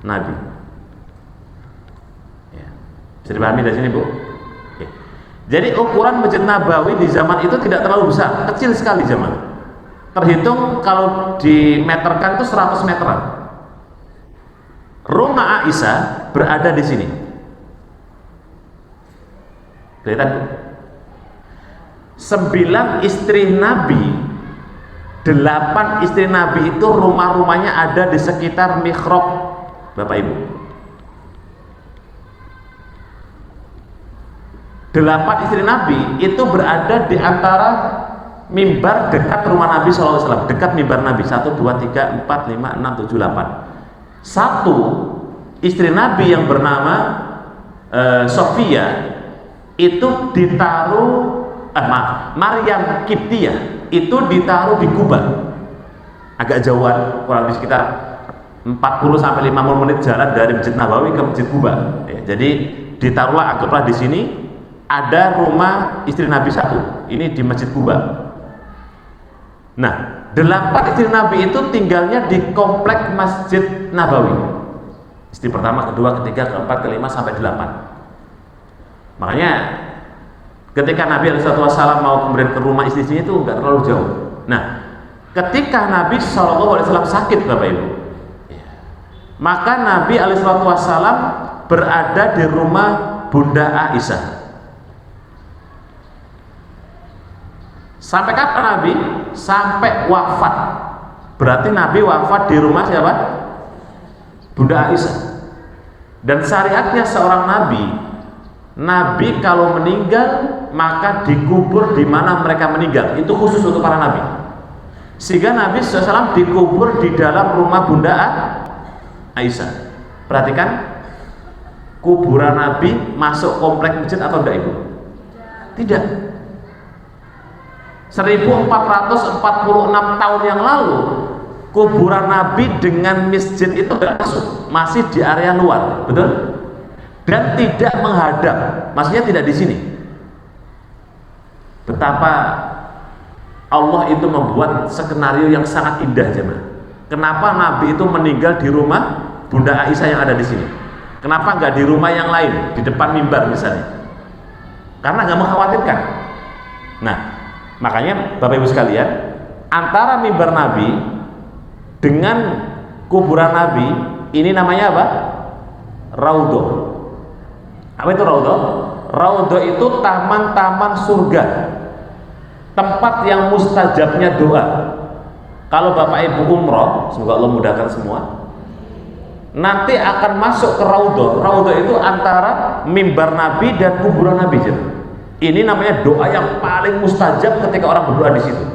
Nabi. Ya. Bisa dipahami dari sini Bu? Oke. Jadi ukuran Masjid Nabawi di zaman itu tidak terlalu besar, kecil sekali zaman. Terhitung kalau dimeterkan itu 100 meteran. Rumah Aisyah berada di sini. Kelihatan Bu? 9 istri Nabi, 8 istri Nabi itu rumah-rumahnya ada di sekitar mihrab Bapak Ibu. 8 istri Nabi itu berada di antara mimbar dekat rumah Nabi SAW, dekat mimbar Nabi 1, 2, 3, 4, 5, 6, 7, 8. Satu istri Nabi yang bernama Sofia itu ditaruh Maryam Kiptiyah itu ditaruh di Kuba, agak jauhan, kurang lebih sekitar 40 sampai 50 menit jalan dari Masjid Nabawi ke Masjid Kuba. Ya, jadi ditaruhlah, anggaplah di sini ada rumah istri Nabi satu, ini di Masjid Kuba. Nah, 8 istri Nabi itu tinggalnya di komplek Masjid Nabawi. Istri pertama, kedua, ketiga, keempat, kelima sampai 8. Makanya ketika Nabi SAW mau kemudian ke rumah istrinya itu nggak terlalu jauh. Nah, ketika Nabi SAW sakit Bapak Ibu, maka Nabi SAW berada di rumah Bunda Aisyah. Sampai kapan Nabi? Sampai wafat. Berarti Nabi wafat di rumah siapa? Bunda Aisyah. Dan syariatnya seorang Nabi, Nabi kalau meninggal maka dikubur di mana mereka meninggal. Itu khusus untuk para Nabi. Sehingga Nabi SAW dikubur di dalam rumah Bunda Aisyah. Perhatikan, kuburan Nabi masuk komplek masjid atau enggak Ibu? Tidak. 1446 tahun yang lalu kuburan Nabi dengan masjid itu enggak masuk, masih di area luar, betul? Dan tidak menghadap, maksudnya tidak di sini. Betapa Allah itu membuat skenario yang sangat indah, jemaah. Kenapa Nabi itu meninggal di rumah Bunda Aisyah yang ada di sini? Kenapa nggak di rumah yang lain, di depan mimbar misalnya? Karena nggak mengkhawatirkan. Nah, makanya Bapak Ibu sekalian, antara mimbar Nabi dengan kuburan Nabi ini namanya apa? Raudhah. Apa itu Raudhah? Raudhah itu taman-taman surga, tempat yang mustajabnya doa. Kalau Bapak Ibu umroh, semoga Allah mudahkan semua, nanti akan masuk ke Raudhah. Raudhah itu antara mimbar Nabi dan kuburan Nabi. Ini namanya doa yang paling mustajab ketika orang berdoa di situ.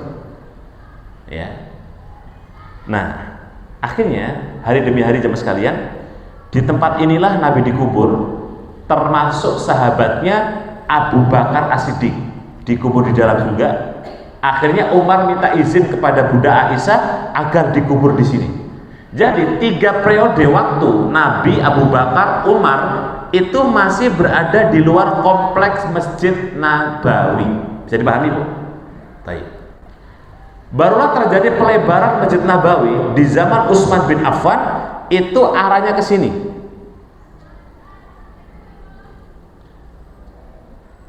Ya. Nah, akhirnya hari demi hari jemaah sekalian, di tempat inilah Nabi dikubur, termasuk sahabatnya Abu Bakar As-Siddiq dikubur di dalam juga. Akhirnya Umar minta izin kepada Bunda Aisyah agar dikubur di sini. Jadi 3 periode waktu Nabi, Abu Bakar, Umar itu masih berada di luar kompleks Masjid Nabawi. Bisa dipahami, Bu? Baik. Barulah terjadi pelebaran Masjid Nabawi di zaman Utsman bin Affan, itu arahnya ke sini.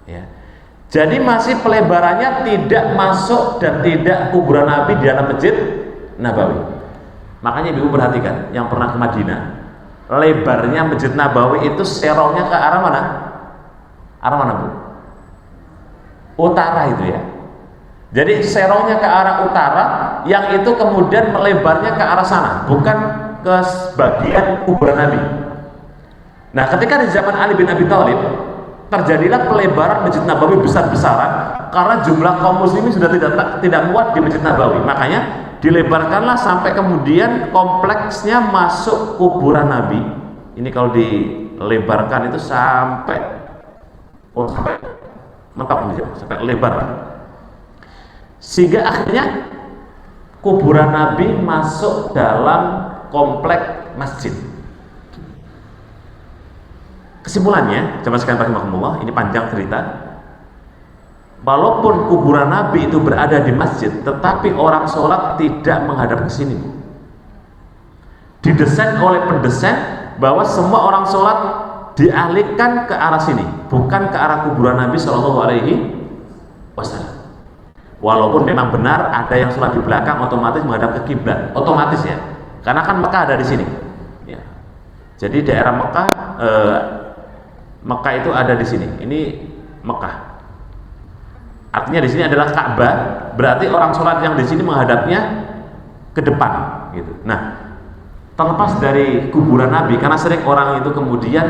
Ya. Jadi masih pelebarannya tidak masuk dan tidak kuburan Nabi di dalam Masjid Nabawi. Makanya Ibu perhatikan yang pernah ke Madinah, lebarnya Masjid Nabawi itu serongnya ke arah mana? Arah mana, Bu? Utara itu ya. Jadi serongnya ke arah utara, yang itu kemudian melebarnya ke arah sana, bukan ke bagian kuburan Nabi. Nah, ketika di zaman Ali bin Abi Thalib terjadilah pelebaran Masjid Nabawi besar-besaran karena jumlah kaum muslimin sudah tidak muat di Masjid Nabawi. Makanya dilebarkanlah sampai kemudian kompleksnya masuk kuburan Nabi. Ini kalau dilebarkan itu sampai mentok, sampai lebar. Sehingga akhirnya kuburan Nabi masuk dalam komplek masjid. Kesimpulannya, jemaah sekalian rahimakumullah, ini panjang cerita. Walaupun kuburan Nabi itu berada di masjid, tetapi orang sholat tidak menghadap ke sini. Didesain oleh pendesain bahwa semua orang sholat dialihkan ke arah sini, bukan ke arah kuburan Nabi Shallallahu Alaihi Wasallam. Walaupun memang benar ada yang sholat di belakang otomatis menghadap ke kiblat, otomatis ya, karena kan Mekah ada di sini. Ya. Jadi daerah Mekah, Mekah itu ada di sini. Ini Mekah. Artinya di sini adalah Ka'bah, berarti orang sholat yang di sini menghadapnya ke depan, gitu. Nah, terlepas dari kuburan Nabi, karena sering orang itu kemudian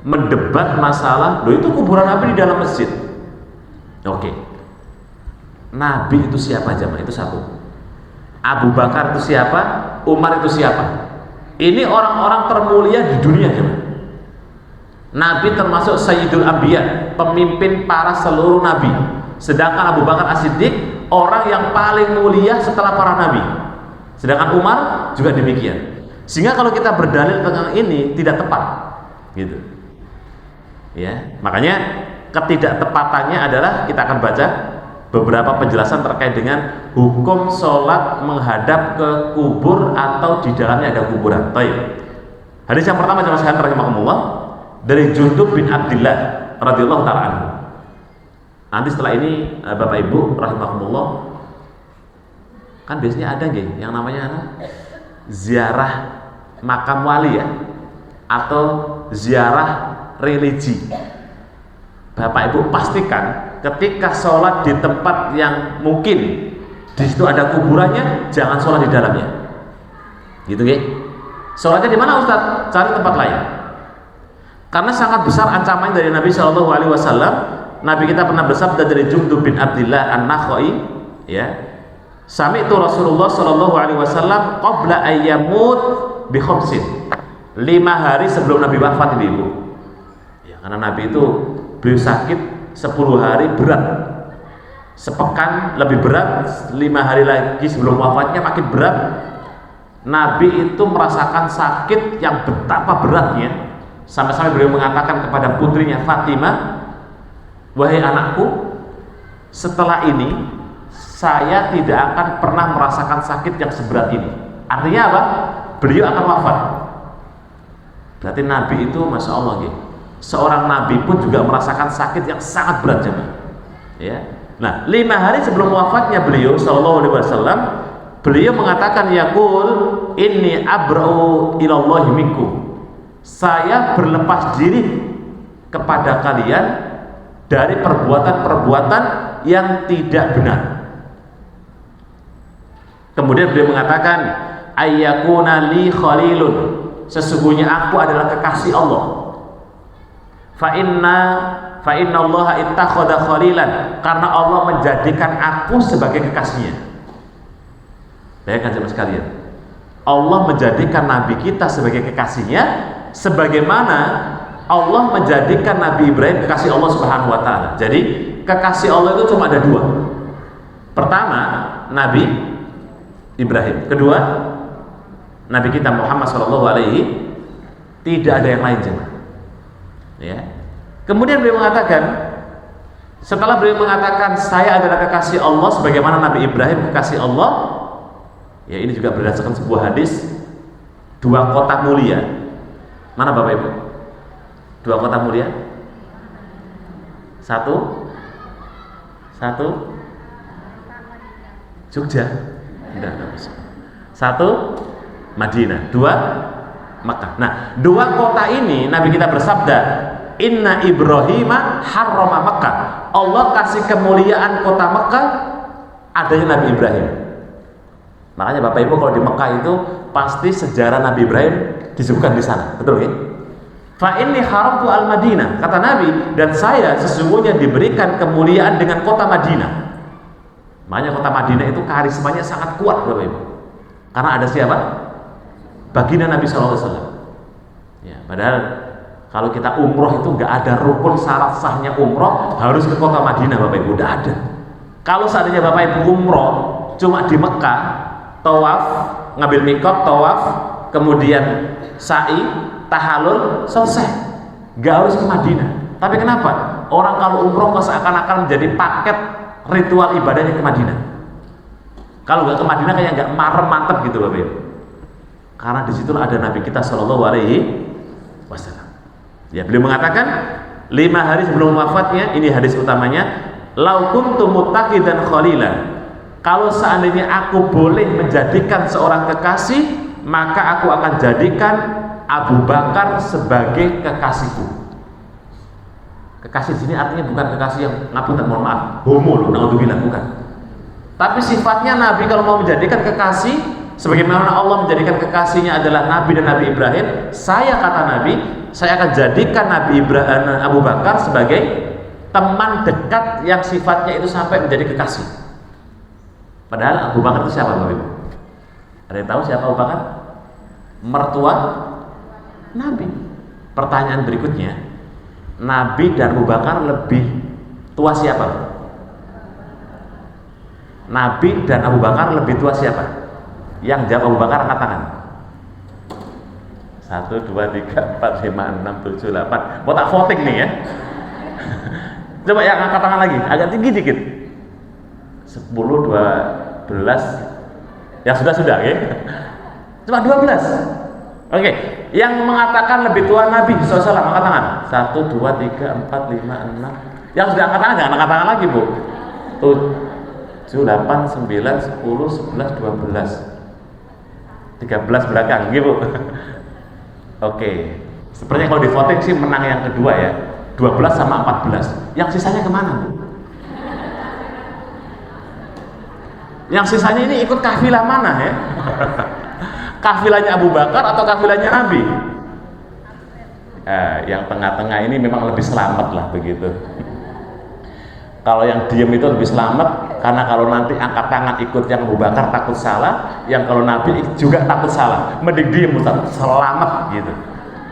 mendebat masalah, loh itu kuburan Nabi di dalam masjid. Oke. Nabi itu siapa jemaah? Itu satu. Abu Bakar itu siapa? Umar itu siapa? Ini orang-orang termulia di dunia jemaah. Nabi termasuk Sayyidul Anbiya, pemimpin para seluruh nabi. Sedangkan Abu Bakar As-Siddiq orang yang paling mulia setelah para nabi. Sedangkan Umar juga demikian. Sehingga kalau kita berdalil tentang ini tidak tepat, gitu. Ya, makanya ketidaktepatannya adalah kita akan baca beberapa penjelasan terkait dengan hukum sholat menghadap ke kubur atau di dalamnya ada kuburan. Baik. Hadis yang pertama jemaah sekalian rahimakumullah dari Jundub bin Abdillah radhiyallahu taala anhu. Nanti setelah ini Bapak Ibu rahimakumullah, kan biasanya ada nggih yang namanya ziarah makam wali ya, atau ziarah religi. Bapak Ibu pastikan ketika sholat di tempat yang mungkin di situ ada kuburannya, jangan sholat di dalamnya. Gitu ya. Sholatnya di mana Ustaz? Cari tempat lain. Karena sangat besar ancaman dari Nabi Shallallahu Alaihi Wasallam. Nabi kita pernah bersabda dari Jundub bin Abdillah An-Nakhai, ya, sami'tu Rasulullah Shallallahu Alaihi Wasallam qabla ayyamut bi khamsin. 5 hari sebelum Nabi wafat, ibu. Ya, karena Nabi itu beliau sakit 10 hari berat, sepekan lebih berat, 5 hari lagi sebelum wafatnya makin berat. Nabi itu merasakan sakit yang betapa beratnya. Sampai-sampai beliau mengatakan kepada putrinya Fatimah, wahai anakku, setelah ini saya tidak akan pernah merasakan sakit yang seberat ini. Artinya apa? Beliau akan wafat. Berarti Nabi itu, Masya Allah, gitu, seorang Nabi pun juga merasakan sakit yang sangat berat, jemaah. Ya. Nah, 5 hari sebelum wafatnya beliau Sallallahu Alaihi Wasallam, beliau mengatakan, yaqul inni abra'u ilallahi minkum. Saya berlepas diri kepada kalian dari perbuatan-perbuatan yang tidak benar. Kemudian beliau mengatakan, ayyakuna li khalilun, sesungguhnya aku adalah kekasih Allah. Fa inna Allah ittakhadha khalilan, karena Allah menjadikan aku sebagai kekasihnya. Bayangkan jemaah sekalian, Allah menjadikan Nabi kita sebagai kekasihnya, sebagaimana Allah menjadikan Nabi Ibrahim kekasih Allah Subhanahu wa Ta'ala. Jadi kekasih Allah itu cuma ada 2. Pertama, Nabi Ibrahim. Kedua, Nabi kita Muhammad SAW. Tidak ada yang lain, jemaah. Ya. Kemudian beliau mengatakan, setelah beliau mengatakan saya adalah kekasih Allah sebagaimana Nabi Ibrahim kekasih Allah, ya, ini juga berdasarkan sebuah hadis, 2 kota mulia. Mana Bapak Ibu? 2 kota mulia? Satu Jogja. Enggak bisa. 1 Madinah, 2 Makkah. Nah, 2 kota ini Nabi kita bersabda, inna Ibrahima harrama Makkah. Allah kasih kemuliaan kota Makkah adanya Nabi Ibrahim. Makanya Bapak Ibu kalau di Mekah itu pasti sejarah Nabi Ibrahim disebutkan di sana, betul ya? Fa inni haramtu al-Madinah, kata Nabi, dan saya sesungguhnya diberikan kemuliaan dengan kota Madinah. Makanya kota Madinah itu karismanya sangat kuat, Bapak Ibu. Karena ada siapa? Baginda Nabi SAW. Ya, padahal kalau kita umroh itu nggak ada rukun syarat sahnya umroh harus ke kota Madinah, Bapak Ibu, nggak ada. Kalau seandainya Bapak Ibu umroh cuma di Mekah, tawaf, ngambil mikot, tawaf, kemudian sa'i, tahalul, selesai, nggak harus ke Madinah. Tapi kenapa? Orang kalau umroh kok seakan-akan menjadi paket ritual ibadahnya ke Madinah. Kalau nggak ke Madinah kayak nggak mantep gitu, Bapak Ibu. Karena disitulah ada Nabi kita Shallallahu Alaihi Wasallam. Ya, beliau mengatakan 5 hari sebelum wafatnya, ini hadis utamanya, lau kuntu muttaqidan khalilan, kalau seandainya aku boleh menjadikan seorang kekasih, maka aku akan jadikan Abu Bakar sebagai kekasihku. Kekasih di sini artinya bukan kekasih yang ngapunten, mohon maaf, homo loh, naudzubillah, bukan. Tapi sifatnya Nabi kalau mau menjadikan kekasih, sebagaimana Allah menjadikan kekasihnya adalah Nabi dan Nabi Ibrahim, saya kata Nabi, saya akan jadikan Nabi Ibrahim, Abu Bakar sebagai teman dekat yang sifatnya itu sampai menjadi kekasih. Padahal Abu Bakar itu siapa, Bapak Ibu? Ada yang tahu siapa Abu Bakar? Mertua Nabi. Pertanyaan berikutnya, Nabi dan Abu Bakar lebih tua siapa? Nabi dan Abu Bakar lebih tua siapa? Yang jawab Abu Bakar angkat tangan. 1, 2, 3, 4, 5, 6, 7, 8. Mau tak voting nih ya? Coba yang angkat tangan lagi, agak tinggi dikit. 10, 12. Yang sudah ya? Cuma 12. Oke, yang mengatakan lebih tua Nabi SAW, angkat tangan. 1, 2, 3, 4, 5, 6. Yang sudah angkat tangan, jangan angkat tangan lagi, Bu. 7, 8, 9, 10, 11, 12. 13 belakang, gitu. Oke. Sepertinya kalau di voting sih menang yang kedua ya. 12 sama 14. Yang sisanya kemana, Bu? Yang sisanya ini ikut kafilah mana ya? Kafilahnya Abu Bakar atau kafilahnya Nabi? Yang tengah-tengah ini memang lebih selamat lah begitu. Kalau yang diem itu lebih selamat, karena kalau nanti angkat tangan ikut yang Abu Bakar takut salah, yang kalau Nabi juga takut salah. Mending diem Ustaz, selamat gitu.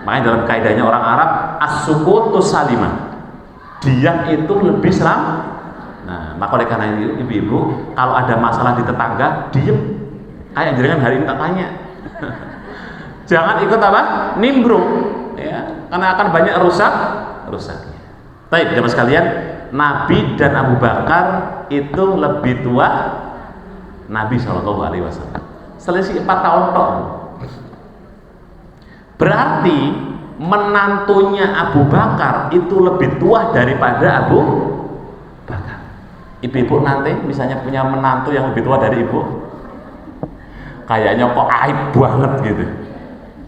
Makanya dalam kaidahnya orang Arab, as-sukutu salimah. Diam itu lebih selamat. Nah, maka oleh karena itu ibu-ibu, kalau ada masalah di tetangga, diem. Kayak jenengan hari ini tak tanya. Jangan ikut apa? Nimbrung, ya, karena akan banyak rusaknya. Baik, jemaah sekalian, Nabi dan Abu Bakar itu lebih tua Nabi Shallallahu Alaihi Wasallam. Selisih 4 tahun toh. Berarti menantunya Abu Bakar itu lebih tua daripada Abu Bakar. Ibu-ibu nanti misalnya punya menantu yang lebih tua dari ibu, kayaknya kok aib banget gitu.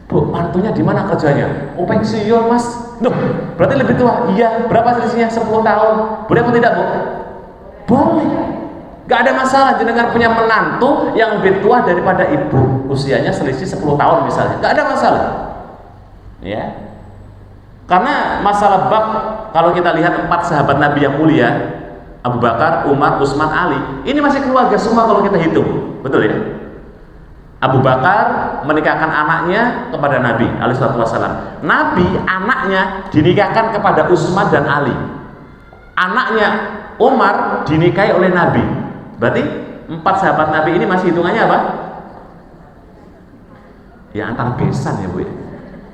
Bu, mantunya di mana kerjanya? Oh, pensiun Mas. Loh, berarti lebih tua. Iya, berapa selisihnya? 10 tahun. Boleh atau tidak, Bu? Boleh. Gak ada masalah jenengan punya menantu yang lebih tua daripada ibu, usianya selisih 10 tahun misalnya. Gak ada masalah. Ya. Karena masalah bab, kalau kita lihat 4 sahabat Nabi yang mulia, Abu Bakar, Umar, Utsman, Ali, ini masih keluarga semua kalau kita hitung, betul ya? Abu Bakar menikahkan anaknya kepada Nabi alaihissalatu wassalam. Nabi anaknya dinikahkan kepada Utsman dan Ali. Anaknya Umar dinikahi oleh Nabi. Berarti 4 sahabat Nabi ini masih hitungannya apa? Ya antar besan ya Bu ya?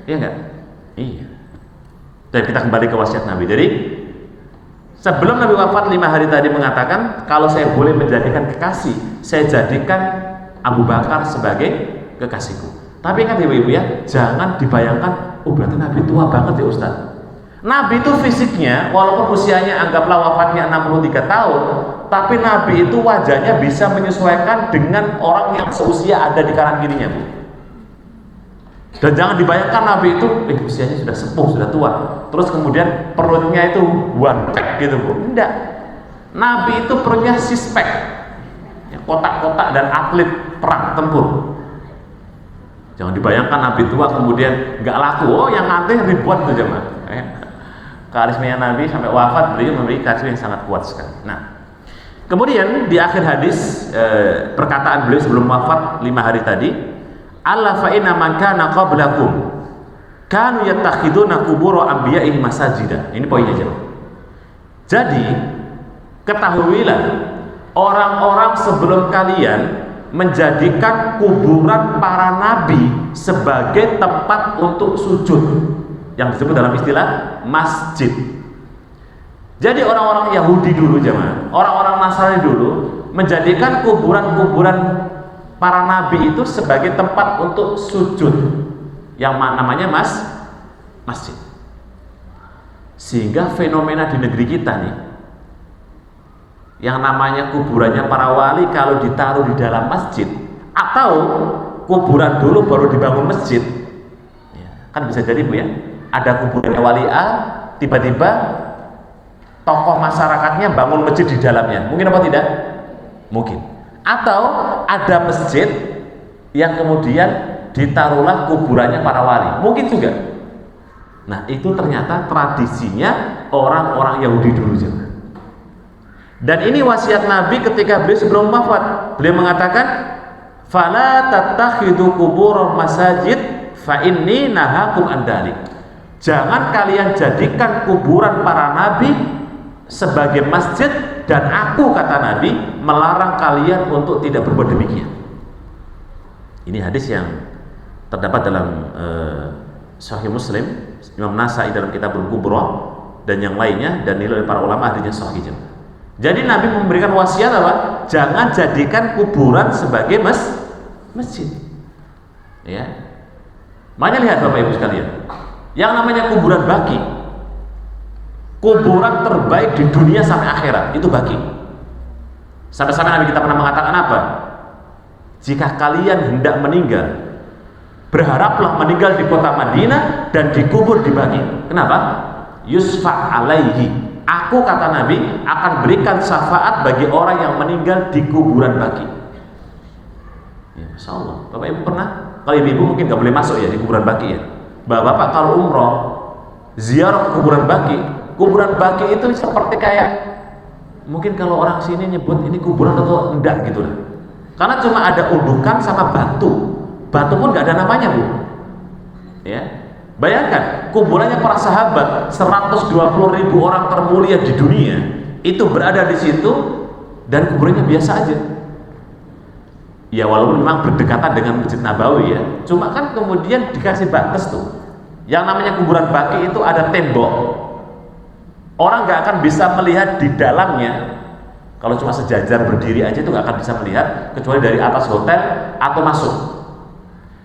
Iya enggak? Iya. Dan kita kembali ke wasiat Nabi. Jadi sebelum Nabi wafat 5 hari tadi mengatakan, kalau saya boleh menjadikan kekasih, saya jadikan Abu Bakar sebagai kekasihku. Tapi kan ibu-ibu ya, jangan dibayangkan, oh berarti Nabi tua banget ya Ustaz. Nabi itu fisiknya, walaupun usianya anggaplah wafatnya 63 tahun, tapi Nabi itu wajahnya bisa menyesuaikan dengan orang yang seusia ada di kanan kirinya, Bu. Dan jangan dibayangkan Nabi itu usianya sudah sepuh, sudah tua, terus kemudian perutnya itu one pack gitu, Bu. Enggak. Nabi itu perutnya six pack, ya, kotak-kotak dan atlet perang tempur. Jangan dibayangkan Nabi tua kemudian nggak laku. Oh, yang ngantri ribuan tuh jemaah. Karismanya Nabi sampai wafat beliau memiliki karisma yang sangat kuat sekali. Nah, kemudian di akhir hadis perkataan beliau sebelum wafat 5 hari tadi, Allah fa inna man kana qablakum kanu yattakhiduna qubur anbiya'ihim masajida. Ini poinnya jemaah. Jadi ketahuilah, orang-orang sebelum kalian menjadikan kuburan para nabi sebagai tempat untuk sujud, yang disebut dalam istilah masjid. Jadi orang-orang Yahudi dulu jemaah, orang-orang Nasrani dulu menjadikan kuburan-kuburan para nabi itu sebagai tempat untuk sujud, yang namanya masjid. Sehingga fenomena di negeri kita nih, yang namanya kuburannya para wali kalau ditaruh di dalam masjid, atau kuburan dulu baru dibangun masjid, ya, kan bisa jadi Bu ya, ada kuburannya wali A, tiba-tiba tokoh masyarakatnya bangun masjid di dalamnya, mungkin apa tidak? Mungkin. Atau ada masjid yang kemudian ditaruhlah kuburannya para wali, mungkin juga. Nah itu ternyata tradisinya orang-orang Yahudi dulu juga. Dan ini wasiat Nabi ketika beliau sebelum wafat. Beliau mengatakan, "Fala tattakhidu qubur masajid fa inni nahakum an dzalik." Jangan kalian jadikan kuburan para nabi sebagai masjid, dan aku, kata Nabi, melarang kalian untuk tidak berbuat demikian. Ini hadis yang terdapat dalam Sahih Muslim, Imam Nasai dalam Kitabul Kubra dan yang lainnya, dan nilai para ulama hadisnya sahih. Jadi Nabi memberikan wasiat apa? Jangan jadikan kuburan sebagai masjid. Ya. Makanya lihat Bapak Ibu sekalian, yang namanya kuburan baqi, kuburan terbaik di dunia sampai akhirat itu baqi. Sampai-sampai Nabi kita pernah mengatakan apa? Jika kalian hendak meninggal, berharaplah meninggal di kota Madinah dan dikubur di baqi. Kenapa? Yusfa alaihi. Aku, kata Nabi, akan berikan syafaat bagi orang yang meninggal di kuburan baqi. Ya, Masya Allah. Bapak Ibu pernah? Kalau ibu mungkin nggak boleh masuk ya di kuburan baki ya. Bapak kalau umroh ziarah kuburan baki itu seperti kayak, mungkin kalau orang sini nyebut ini kuburan atau enggak gitu lah. Karena cuma ada undukan sama batu pun nggak ada namanya, Bu. Ya, bayangkan kuburannya para sahabat 120.000 orang termulia di dunia itu berada di situ dan kuburannya biasa aja. Ya walaupun memang berdekatan dengan Masjid Nabawi ya, cuma kan kemudian dikasih batas tuh. Yang namanya kuburan baki itu ada tembok. Orang nggak akan bisa melihat di dalamnya. Kalau cuma sejajar berdiri aja itu nggak akan bisa melihat kecuali dari atas hotel atau masuk.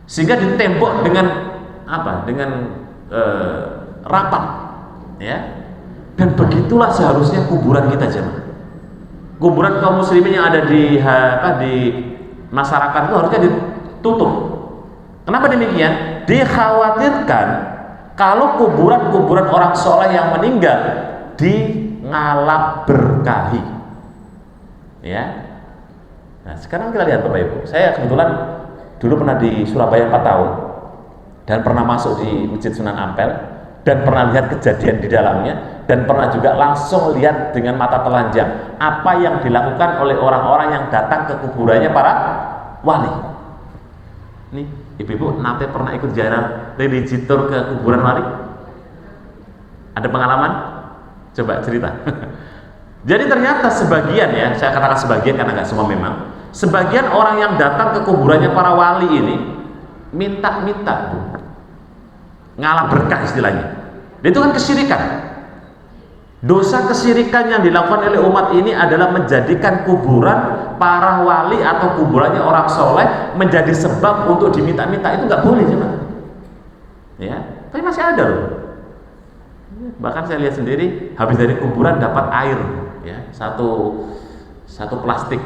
Sehingga ditembok dengan apa? Dengan rapat, ya. Dan begitulah seharusnya kuburan kita jemaah. Kuburan kaum muslimin yang ada di masyarakat itu harusnya ditutup. Kenapa demikian? Dikhawatirkan kalau kuburan-kuburan orang soleh yang meninggal ngalap berkahi. Ya. Nah, sekarang kita lihat Bapak Ibu. Saya kebetulan dulu pernah di Surabaya 4 tahun dan pernah masuk di Masjid Sunan Ampel dan pernah lihat kejadian di dalamnya dan pernah juga langsung lihat dengan mata telanjang apa yang dilakukan oleh orang-orang yang datang ke kuburannya para wali. Nih, ibu-ibu nanti pernah ikut ziarah religi tour ke kuburan wali? Ada pengalaman? Coba cerita. Jadi ternyata sebagian, ya, saya katakan sebagian karena nggak semua memang, sebagian orang yang datang ke kuburannya para wali ini minta-minta, Bu, ngalah berkah istilahnya. Itu kan kesyirikan. Dosa kesyirikan yang dilakukan oleh umat ini adalah menjadikan kuburan para wali atau kuburannya orang soleh menjadi sebab untuk diminta-minta. Itu nggak boleh, cuman. Ya, tapi masih ada loh. Bahkan saya lihat sendiri habis dari kuburan dapat air, ya, satu plastik.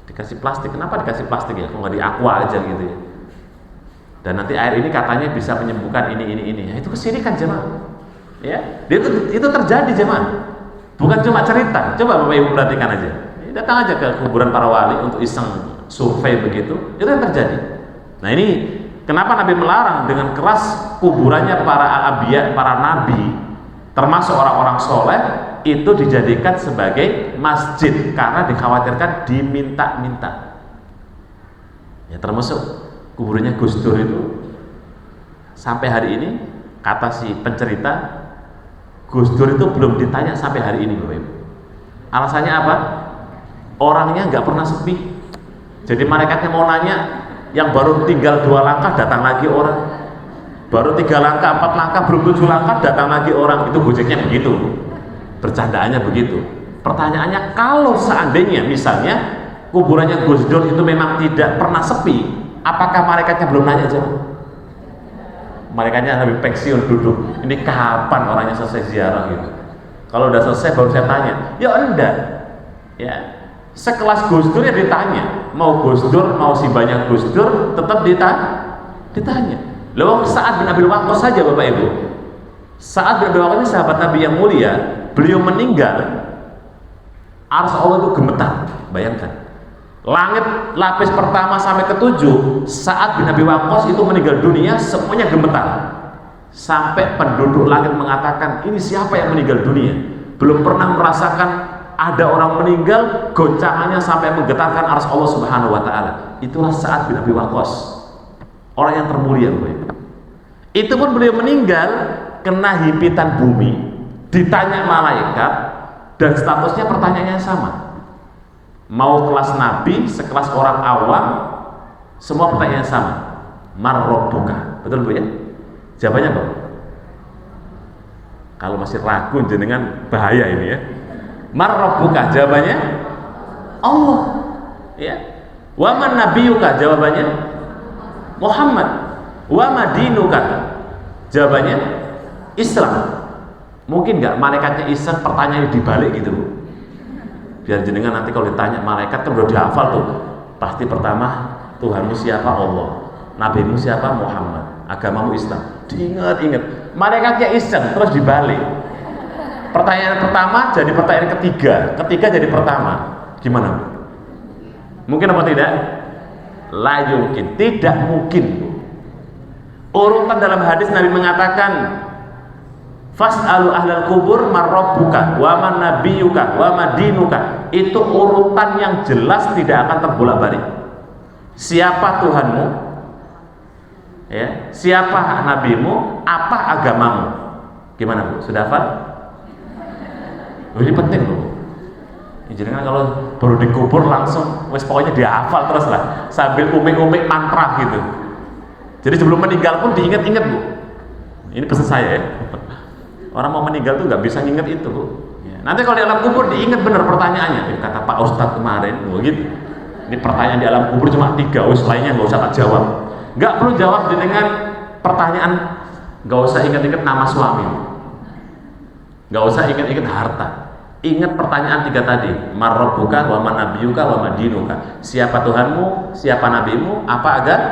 Dikasih plastik. Kenapa dikasih plastik ya? Kok nggak di aqua aja gitu ya? Dan nanti air ini katanya bisa menyembuhkan ini. Ya, itu kesyirikan jemaah. Ya, itu terjadi jemaah. Bukan cuma cerita. Coba Bapak Ibu perhatikan aja. Ya, datang aja ke kuburan para wali untuk iseng survei begitu. Itu yang terjadi. Nah, ini kenapa Nabi melarang dengan keras kuburannya para al-anbiya, para nabi, termasuk orang-orang soleh itu dijadikan sebagai masjid karena dikhawatirkan diminta-minta. Ya, termasuk kuburannya Gus Dur itu sampai hari ini kata si pencerita, Gus Dur itu belum ditanya sampai hari ini, Bapak Ibu. Alasannya apa? Orangnya nggak pernah sepi. Jadi malaikatnya mau nanya, yang baru tinggal 2 langkah datang lagi orang, baru 3 langkah, 4 langkah, belum 7 langkah datang lagi orang. Itu gojeknya begitu, bercandaannya begitu. Pertanyaannya, kalau seandainya misalnya kuburannya Gus Dur itu memang tidak pernah sepi, apakah malaikatnya belum nanya aja? Malaikatnya habis pensiun duduk, ini kapan orangnya selesai ziarah gitu. Kalau udah selesai baru saya tanya. Ya enggak, ya sekelas Gus Dur ya ditanya, mau Gus Dur mau si banyak Gus Dur tetap ditanya. Lalu Sa'ad bin Abi Waqqas saja Bapak Ibu, Sa'ad bin Abi Waqqas ini sahabat Nabi yang mulia, beliau meninggal, arsy Allah itu gemetar. Bayangkan, langit lapis pertama sampai ke-7, Sa'ad bin Abi Waqqas itu meninggal dunia, semuanya gemetar. Sampai penduduk langit mengatakan, ini siapa yang meninggal dunia? Belum pernah merasakan ada orang meninggal goncangannya sampai menggetarkan arsy Allah Subhanahu wa taala. Itulah Sa'ad bin Abi Waqqas, orang yang termulia. Itu pun beliau meninggal kena himpitan bumi, ditanya malaikat, dan statusnya pertanyaannya sama. Mau kelas nabi, sekelas orang awam, semua pertanyaan sama. Man rabbuka? Betul Bu ya? Jawabannya apa? Kalau masih ragu jenengan bahaya ini ya. Man rabbuka? Jawabannya Allah. Ya. Wa man nabiyuka? Jawabannya Muhammad. Wa madinuka? Jawabannya Islam. Mungkin nggak malaikatnya iseng pertanyaannya dibalik gitu Bu? Biar jenengan nanti kalau ditanya malaikat kan udah dihafal tuh. Pasti pertama, Tuhanmu siapa? Allah. Nabimu siapa? Muhammad. Agamamu Islam. Diingat-ingat. Malaikatnya iseng terus dibalik. Pertanyaan pertama jadi pertanyaan ketiga, ketiga jadi pertama. Gimana? Mungkin apa tidak? La yumkin, tidak mungkin. Urutan dalam hadis Nabi mengatakan, fas'alu ahlal kubur marrabbuka wa man nabiyyuka wa madinuka. Itu urutan yang jelas tidak akan terbolak-balik. Siapa Tuhanmu? Ya, siapa nabimu? Apa agamamu? Gimana Bu? Sudah hafal? Ini penting loh. Jadi kan kalau baru dikubur langsung wes pokoknya dihafal terus lah sambil umik-umik mantra gitu. Jadi sebelum meninggal pun diingat-ingat Bu. Ini pesan saya ya. Orang mau meninggal tuh nggak bisa nginget itu Bu. Ya. Nanti kalau di alam kubur diingat bener pertanyaannya. Kata Pak Ustadz kemarin, gitu. Ini pertanyaan di alam kubur cuma 3, wes lainnya nggak usah tak jawab. Nggak perlu jawab dengan pertanyaan, nggak usah ingat-ingat nama suami, nggak usah ingat-ingat harta. Ingat pertanyaan 3 tadi, marrabbuka wa man nabiyyuka wa madinuka. Siapa Tuhanmu, siapa nabimu, apa agama?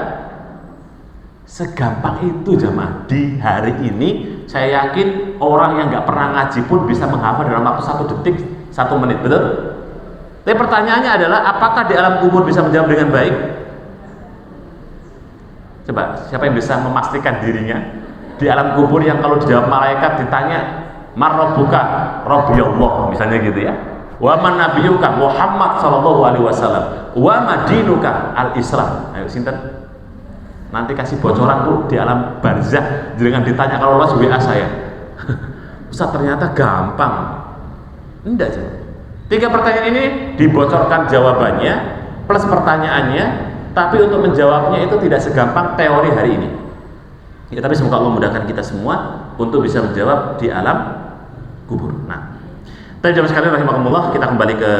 Segampang itu jemaah. Di hari ini saya yakin orang yang nggak pernah ngaji pun bisa menghafal dalam waktu 1 detik, 1 menit, betul? Tapi pertanyaannya adalah, apakah di alam kubur bisa menjawab dengan baik? Coba, siapa yang bisa memastikan dirinya di alam kubur yang kalau dijawab malaikat ditanya, marrabbuka, Rabbi Allah, misalnya gitu ya. Wa man nabiyyuka Muhammad sallallahu alaihi wasallam, wa madinuka al-Islam. Ayo sinten? Nanti kasih bocoran Bu di alam barzah dengan ditanya kalau Allah WA saya. Ustaz ternyata gampang. Enggak sih. 3 pertanyaan ini dibocorkan jawabannya plus pertanyaannya, tapi untuk menjawabnya itu tidak segampang teori hari ini. Ya, tapi semoga Allah mudahkan kita semua untuk bisa menjawab di alam kubur. Nah, tadi jamaah sekalian rahimakumullah, kita kembali ke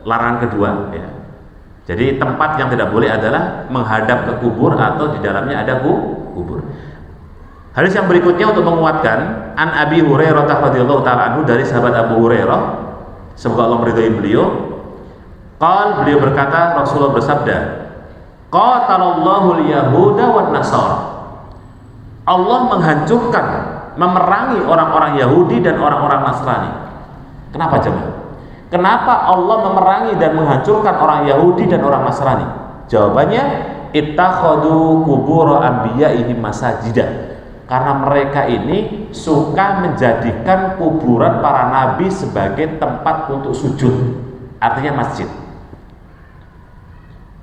larangan kedua ya. Jadi tempat yang tidak boleh adalah menghadap ke kubur atau di dalamnya ada kubur. Hadis yang berikutnya untuk menguatkan, an Abi Hurairah radhiyallahu taala anhu, dari sahabat Abu Hurairah, semoga Allah meridhai beliau. Beliau berkata, Rasulullah bersabda, qatalallahu al-yahuda wan nasara. Allah menghancurkan, memerangi orang-orang Yahudi dan orang-orang Nasrani. Kenapa jemaah? Kenapa Allah memerangi dan menghancurkan orang Yahudi dan orang Nasrani? Jawabannya, ittakhadhu qubur anbiya'ihim masajida. Karena mereka ini suka menjadikan kuburan para nabi sebagai tempat untuk sujud. Artinya masjid.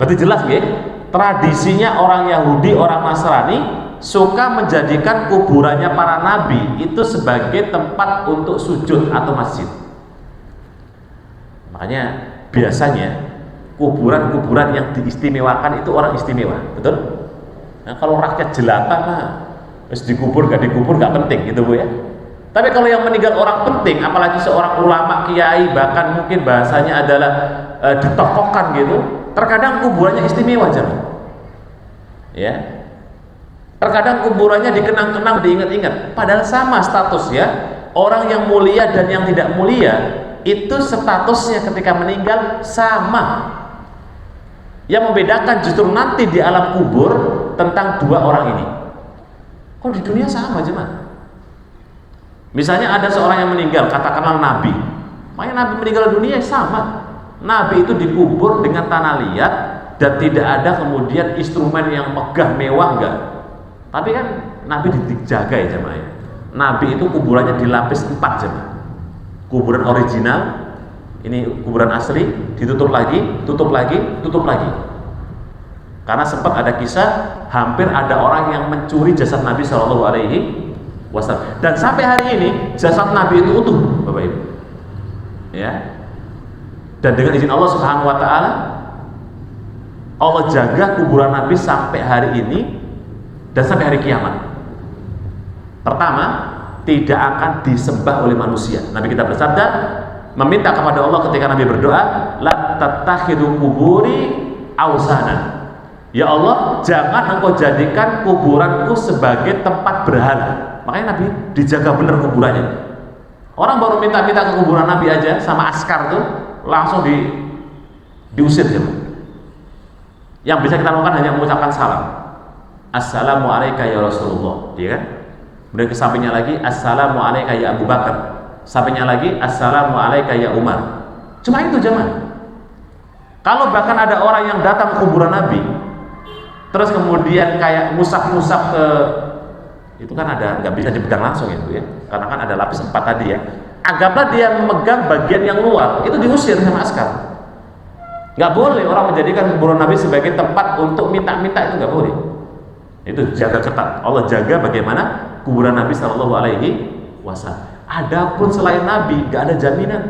Berarti jelas ya? Tradisinya orang Yahudi, orang Nasrani suka menjadikan kuburannya para nabi itu sebagai tempat untuk sujud atau masjid. Makanya biasanya kuburan-kuburan yang diistimewakan itu orang istimewa, betul? Nah, kalau rakyat jelata mah harus dikubur gak dikubur gak penting gitu Bu ya. Tapi kalau yang meninggal orang penting, apalagi seorang ulama, kiai, bahkan mungkin bahasanya adalah ditokohkan gitu, terkadang kuburannya istimewa jemaah. Ya. Terkadang kuburannya dikenang-kenang, diingat-ingat, padahal sama status ya. Orang yang mulia dan yang tidak mulia itu statusnya ketika meninggal sama. Yang membedakan justru nanti di alam kubur tentang 2 orang ini. Kalau di dunia sama jemaah. Misalnya ada seorang yang meninggal, katakanlah nabi. Makanya nabi meninggal dunia sama. Nabi itu dikubur dengan tanah liat dan tidak ada kemudian instrumen yang megah mewah, enggak. Tapi kan nabi dijaga ya jemaah. Nabi itu kuburannya dilapis 4 jemaah. Kuburan original, ini kuburan asli, ditutup lagi, tutup lagi, tutup lagi. Karena sempat ada kisah hampir ada orang yang mencuri jasad Nabi Shallallahu Alaihi Wasallam. Dan sampai hari ini jasad Nabi itu utuh, Bapak Ibu. Ya. Dan dengan izin Allah Subhanahu Wa Taala, Allah jaga kuburan Nabi sampai hari ini dan sampai hari kiamat. Pertama, tidak akan disembah oleh manusia. Nabi kita bersabda, meminta kepada Allah ketika Nabi berdoa, la tattakhidu kuburi ausana. Ya Allah, jangan engkau jadikan kuburanku sebagai tempat berhala. Makanya Nabi dijaga benar kuburannya. Orang baru minta-minta ke kuburan Nabi aja sama askar tuh langsung diusir ya. Yang bisa kita lakukan hanya mengucapkan salam. Assalamualaikum ya Rasulullah, ya kan? Kemudian ke sampingnya lagi, Assalamualaikum ya Abu Bakar. Sampingnya lagi, Assalamualaikum ya Umar. Cuma itu jemaah. Kalau bahkan ada orang yang datang ke kuburan Nabi, terus kemudian kayak musaf-musaf ke, itu kan ada, nggak bisa dipegang langsung itu ya, karena kan ada lapis 4 tadi ya. Anggaplah dia memegang bagian yang luar, itu diusir sama askar. Nggak boleh orang menjadikan kuburan Nabi sebagai tempat untuk minta-minta, itu nggak boleh. Itu jaga ketat. Allah jaga bagaimana kuburan Nabi Shallallahu Alaihi Wasallam. Adapun selain Nabi nggak ada jaminan.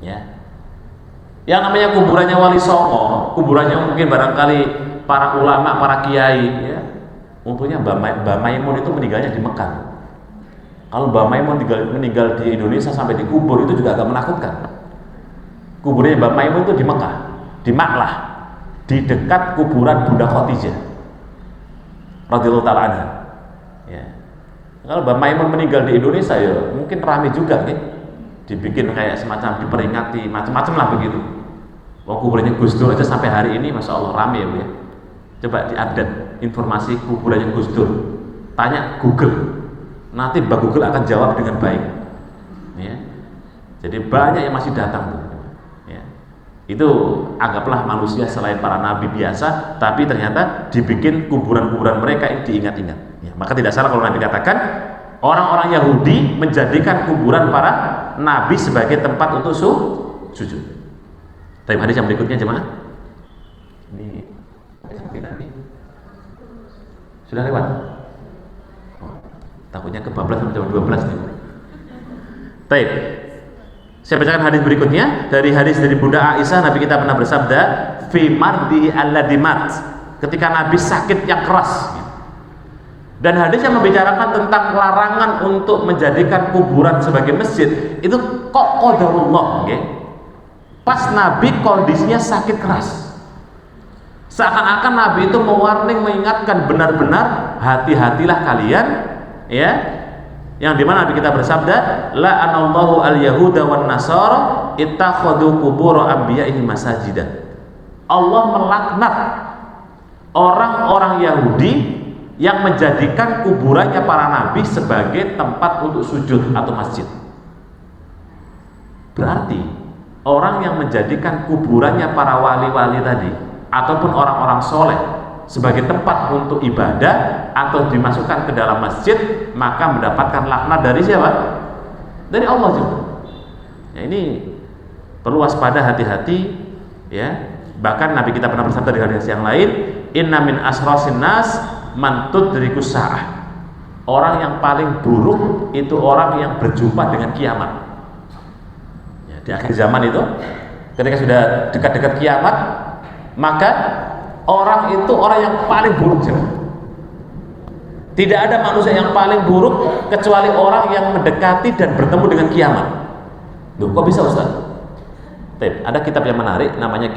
Ya. Yang namanya kuburannya Wali Songo, kuburannya mungkin barangkali para ulama, para kiai, ya. Untungnya Mbah Maimun itu meninggalnya di Mekah. Kalau Mbah Maimun meninggal di Indonesia sampai dikubur itu juga agak menakutkan. Kuburnya Mbah Maimun itu di Mekah, di Maklah, di dekat kuburan Bunda Khadijah radhiyallahu ta'ala anha. Ya. Kalau Mbah Maimun meninggal di Indonesia ya mungkin ramai juga nih. Dibikin kayak semacam diperingati, macam-macam lah begitu. Wah, kuburannya Gus Dur aja sampai hari ini Masya Allah ramai ya Bu ya. Coba diupdate informasi kuburannya Gus Dur, tanya Google, nanti Mbak Google akan jawab dengan baik ya. Jadi banyak yang masih datang Bu ya. Itu anggaplah manusia selain para nabi biasa, tapi ternyata dibikin kuburan-kuburan mereka yang diingat-ingat ya. Maka tidak salah kalau Nabi katakan orang-orang Yahudi menjadikan kuburan para nabi sebagai tempat untuk sujud. Tapi hadis yang berikutnya jemaah ini sudah lewat. Takutnya kebablas sampai jam 12 nih. Baik. Saya bacakan hadis berikutnya dari hadis dari Bunda Aisyah. Nabi kita pernah bersabda, "Fi mardi alladimat." Ketika Nabi sakit yang keras. Dan hadis yang membicarakan tentang larangan untuk menjadikan kuburan sebagai masjid itu kok qadarullah, nggih. Pas Nabi kondisinya sakit keras. Seakan-akan Nabi itu mewarning, mengingatkan benar-benar hati-hatilah kalian ya, yang dimana Nabi kita bersabda, la'anallahu al-yahuda wan nasara ittakhadhu qubur anbiya'ihim masajidan. Allah melaknat orang-orang Yahudi yang menjadikan kuburannya para nabi sebagai tempat untuk sujud atau masjid. Berarti orang yang menjadikan kuburannya para wali-wali tadi ataupun orang-orang soleh sebagai tempat untuk ibadah atau dimasukkan ke dalam masjid, maka mendapatkan laknat dari siapa? Dari Allah juga. Ya, ini perlu waspada, hati-hati ya. Bahkan Nabi kita pernah bersabda di hadis yang lain, inna min asrasin nas man tudrikus sa'ah. Orang yang paling buruk itu orang yang berjumpa dengan kiamat. Ya, di akhir zaman itu ketika sudah dekat-dekat kiamat, maka orang itu orang yang paling buruk. Tidak ada manusia yang paling buruk kecuali orang yang mendekati dan bertemu dengan kiamat. Loh, kok bisa Ustaz? Ada kitab yang menarik namanya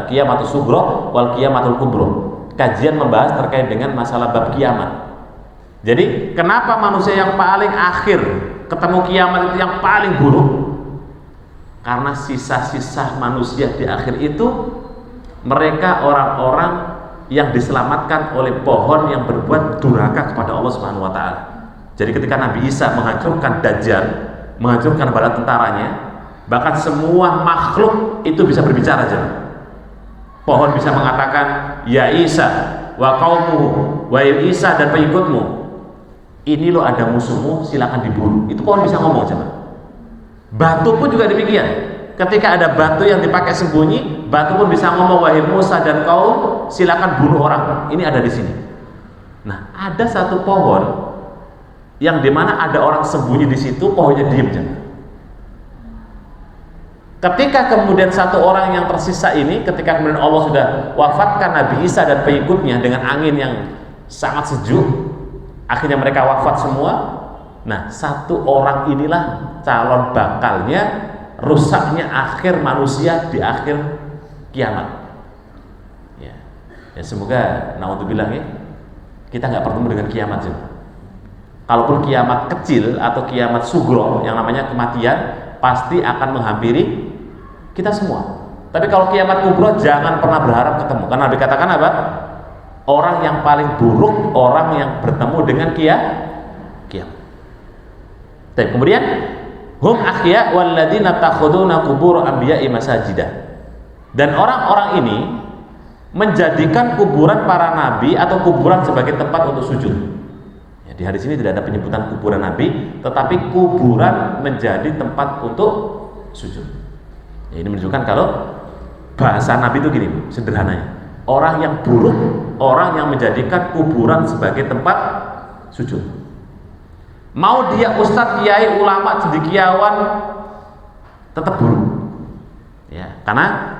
Al-Qiyamatus Sughra wal Qiyamatul Kubra. Kajian membahas terkait dengan masalah bab kiamat. Jadi, kenapa manusia yang paling akhir ketemu kiamat itu yang paling buruk? Karena sisa-sisa manusia di akhir itu mereka orang-orang yang diselamatkan oleh pohon yang berbuat durhaka kepada Allah Subhanahu wa taala. Jadi ketika Nabi Isa menghancurkan Dajjal, menghancurkan bala tentaranya, bahkan semua makhluk itu bisa berbicara aja. Pohon bisa mengatakan, "Ya Isa wa qaumuhu," wahai Isa dan pengikutmu, ini lo ada musuhmu, silakan dibunuh. Itu pohon bisa ngomong aja. Batu pun juga demikian. Ketika ada batu yang dipakai sembunyi, batu pun bisa ngomong, wahai Musa dan kaum, silakan bunuh orang. Ini ada di sini. Nah, ada satu pohon yang dimana ada orang sembunyi di situ, pohonnya diem jangan. Ketika kemudian satu orang yang tersisa ini, ketika kemudian Allah sudah wafatkan Nabi Isa dan pengikutnya dengan angin yang sangat sejuk, akhirnya mereka wafat semua. Nah, satu orang inilah calon bakalnya rusaknya akhir manusia di akhir kiamat. Ya, semoga naudzubillah ya, kita nggak bertemu dengan kiamat juga. Kalaupun kiamat kecil atau kiamat sugro yang namanya kematian pasti akan menghampiri kita semua. Tapi kalau kiamat kubro jangan pernah berharap ketemu, karena dikatakan apa? Orang yang paling buruk orang yang bertemu dengan kiamat. Dan kemudian hum ahya walladzina takhuduna qubur anbiya'i masajidah. Dan orang-orang ini menjadikan kuburan para nabi atau kuburan sebagai tempat untuk sujud. Ya, di hadis ini tidak ada penyebutan kuburan nabi, tetapi kuburan menjadi tempat untuk sujud. Ya, ini menunjukkan kalau bahasa nabi itu gini, sederhananya. Orang yang buruk, orang yang menjadikan kuburan sebagai tempat sujud. Mau dia ustadz, kiai, ulama, cendekiawan, tetap buruk. Ya, karena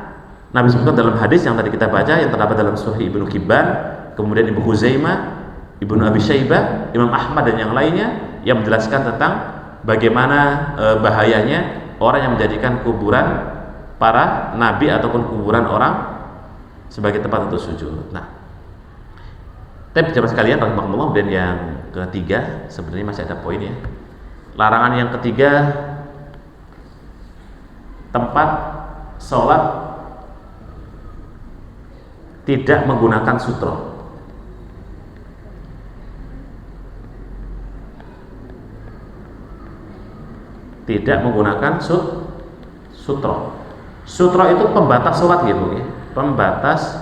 Nabi sebutkan dalam hadis yang tadi kita baca, yang terdapat dalam Sahih Ibnu Hibban, kemudian Ibnu Huzaimah, Ibnu Abi Syaibah, Imam Ahmad dan yang lainnya, yang menjelaskan tentang bagaimana bahayanya orang yang menjadikan kuburan para nabi ataupun kuburan orang sebagai tempat untuk sujud. Nah, tapi jemaah sekalian rahimakumullah, dan yang ketiga sebenarnya masih ada poin ya. Larangan yang ketiga, tempat sholat tidak menggunakan sutro. Tidak menggunakan sutro. Sutro itu pembatas sholat gitu ya, pembatas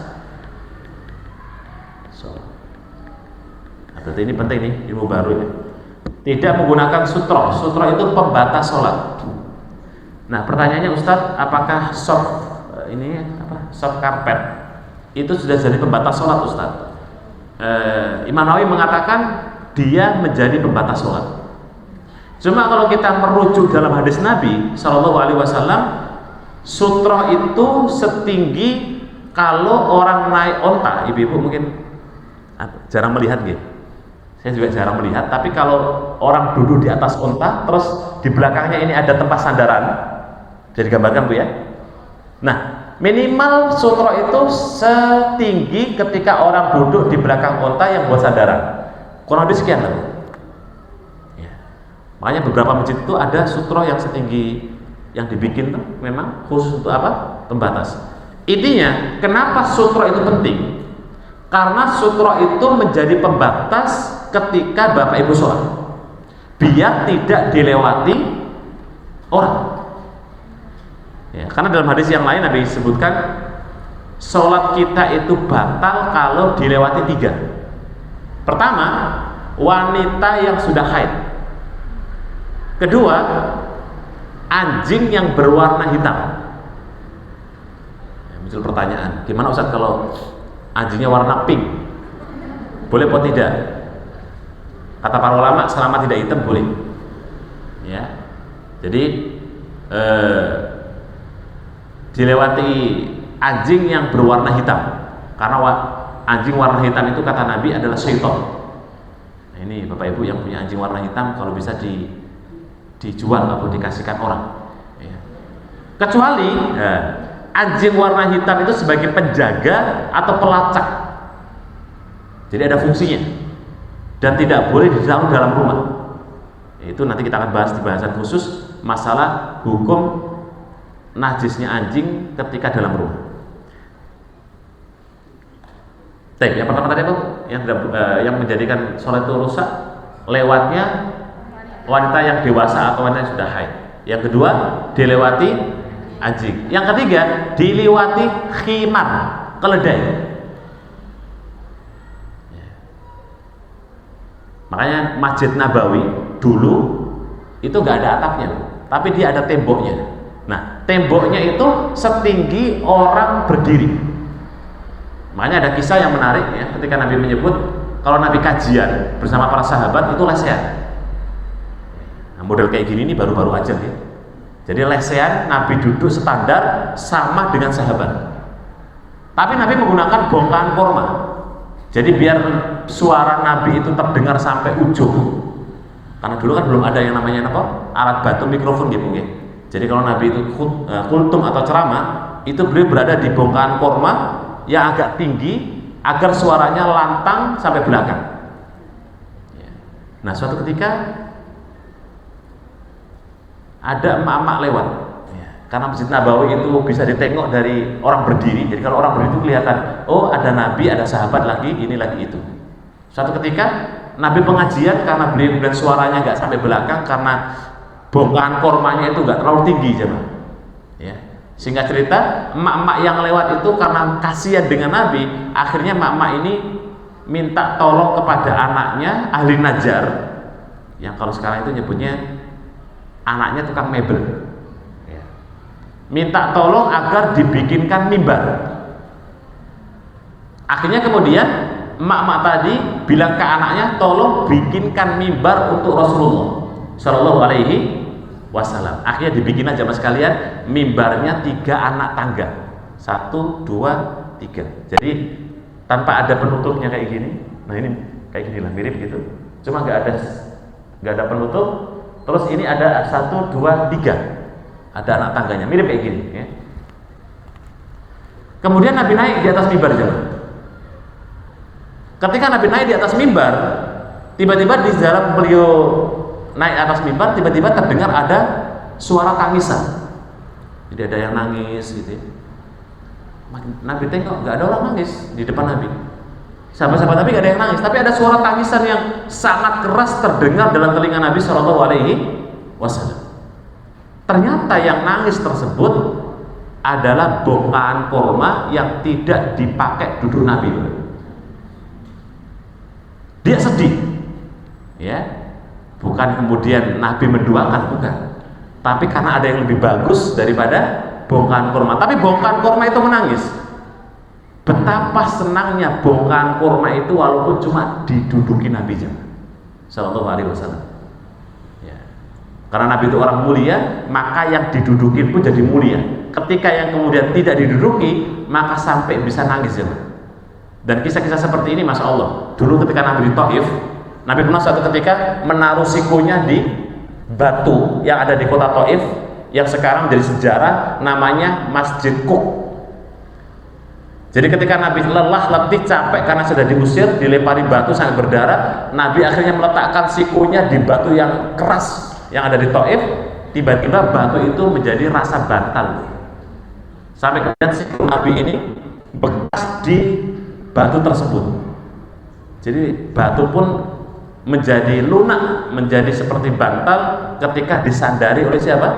sholat. Nah, berarti ini penting nih, ilmu baru ya. Tidak menggunakan sutro. Sutro itu pembatas sholat. Nah, pertanyaannya Ustadz, apakah soft karpet itu sudah jadi pembatas sholat Ustadz? Imam Nawawi mengatakan dia menjadi pembatas sholat. Cuma kalau kita merujuk dalam hadis Nabi Shallallahu Alaihi Wasallam, sutro itu setinggi kalau orang naik onta. Ibu-ibu mungkin jarang melihat gitu. Saya juga jarang melihat. Tapi kalau orang duduk di atas onta, terus di belakangnya ini ada tempat sandaran, bisa digambarkan Bu ya. Nah, minimal sutro itu setinggi ketika orang duduk di belakang onta yang buat sandaran. Kurang lebih sekian lah. Ya. Makanya beberapa masjid itu ada sutro yang setinggi, yang dibikin tuh memang khusus untuk apa? Pembatas. Intinya, kenapa sutro itu penting? Karena sutro itu menjadi pembatas ketika Bapak Ibu sholat, biar tidak dilewati orang. Ya, karena dalam hadis yang lain Nabi sebutkan sholat kita itu batal kalau dilewati tiga. Pertama, wanita yang sudah haid. Kedua, anjing yang berwarna hitam. Ya, muncul pertanyaan, gimana Ustaz kalau anjingnya warna pink? Boleh atau tidak? Kata para ulama, selama tidak hitam boleh. Ya, jadi dilewati anjing yang berwarna hitam, karena anjing warna hitam itu kata Nabi adalah syaitan. Nah, ini Bapak Ibu yang punya anjing warna hitam, kalau bisa dijual atau dikasihkan orang. Ya. Kecuali anjing warna hitam itu sebagai penjaga atau pelacak, jadi ada fungsinya dan tidak boleh ditaruh dalam rumah. Itu nanti kita akan bahas di bahasan khusus masalah hukum najisnya anjing ketika dalam rumah. Yang pertama tadi apa? Yang menjadikan sholat itu rusak lewatnya wanita yang dewasa atau wanita yang sudah haid. Yang kedua, dilewati anjing. Yang ketiga, dilewati khimar, keledai. Makanya Masjid Nabawi dulu itu nggak ada atapnya, tapi dia ada temboknya. Nah, temboknya itu setinggi orang berdiri. Makanya ada kisah yang menarik ya, ketika Nabi menyebut kalau Nabi kajian bersama para sahabat itu lesehan. Nah, model kayak gini ini baru-baru aja ya. Jadi lesehan, Nabi duduk standar sama dengan sahabat. Tapi Nabi menggunakan bongkahan kurma. Jadi biar suara Nabi itu terdengar sampai ujung. Karena dulu kan belum ada yang namanya apa? Alat bantu mikrofon gitu ya. Jadi kalau Nabi itu kultum atau ceramah, itu beliau berada di bongkahan kurma yang agak tinggi agar suaranya lantang sampai belakang. Nah, suatu ketika ada emak-emak lewat. Karena Masjid Nabawi itu bisa ditengok dari orang berdiri. Jadi kalau orang berdiri itu kelihatan, oh ada Nabi, ada sahabat lagi, ini lagi itu. Suatu ketika Nabi pengajian, karena beliau kemudian suaranya nggak sampai belakang karena bongkahan kormanya itu nggak terlalu tinggi, jemaah. Ya. Singkat cerita, emak-emak yang lewat itu karena kasihan dengan Nabi, akhirnya emak-emak ini minta tolong kepada anaknya ahli Najjar, yang kalau sekarang itu nyebutnya anaknya tukang mebel, minta tolong agar dibikinkan mimbar. Akhirnya kemudian emak-emak tadi bilang ke anaknya, tolong bikinkan mimbar untuk Rasulullah Shallallahu Alaihi Wasallam. Akhirnya dibikin aja mas kalian, mimbarnya 3 anak tangga, 1, 2, 3. Jadi tanpa ada penutupnya kayak gini. Nah ini kayak gini lah, mirip gitu. Cuma nggak ada penutup. Terus ini ada 1, 2, 3. Ada anak tangganya, mirip kayak gini. Ya. Kemudian Nabi naik di atas mimbar jemaah. Ketika Nabi naik di atas mimbar, tiba-tiba di dalam beliau naik atas mimbar, tiba-tiba terdengar ada suara tangisan. Jadi ada yang nangis gitu. Nabi tengok, nggak ada orang nangis di depan Nabi. Sahabat-sahabat Nabi nggak ada yang nangis, tapi ada suara tangisan yang sangat keras terdengar dalam telinga Nabi Shallallahu Alaihi Wasallam. Ternyata yang nangis tersebut adalah bongkahan kurma yang tidak dipakai duduk Nabi. Dia sedih, ya, bukan kemudian Nabi menduakan, bukan, tapi karena ada yang lebih bagus daripada bongkahan kurma. Tapi bongkahan kurma itu menangis. Betapa senangnya bongkahan kurma itu walaupun cuma diduduki Nabi Sallallahu Alaihi Wasallam. Ya. Karena Nabi itu orang mulia, maka yang diduduki pun jadi mulia. Ketika yang kemudian tidak diduduki, maka sampai bisa nangis jemaah. Dan kisah-kisah seperti ini, masya Allah. Dulu ketika Nabi di Taif, Nabi pernah suatu ketika menaruh sikunya di batu yang ada di kota Taif, yang sekarang jadi sejarah, namanya Masjid Qub. Jadi ketika Nabi lelah, letih, capek karena sudah diusir, dilempari batu sampai berdarah, Nabi akhirnya meletakkan sikunya di batu yang keras yang ada di Taif. Tiba-tiba batu itu menjadi rasa bantal. Sampai kemudian siku Nabi ini bekas di batu tersebut. Jadi batu pun menjadi lunak, menjadi seperti bantal ketika disandari oleh siapa?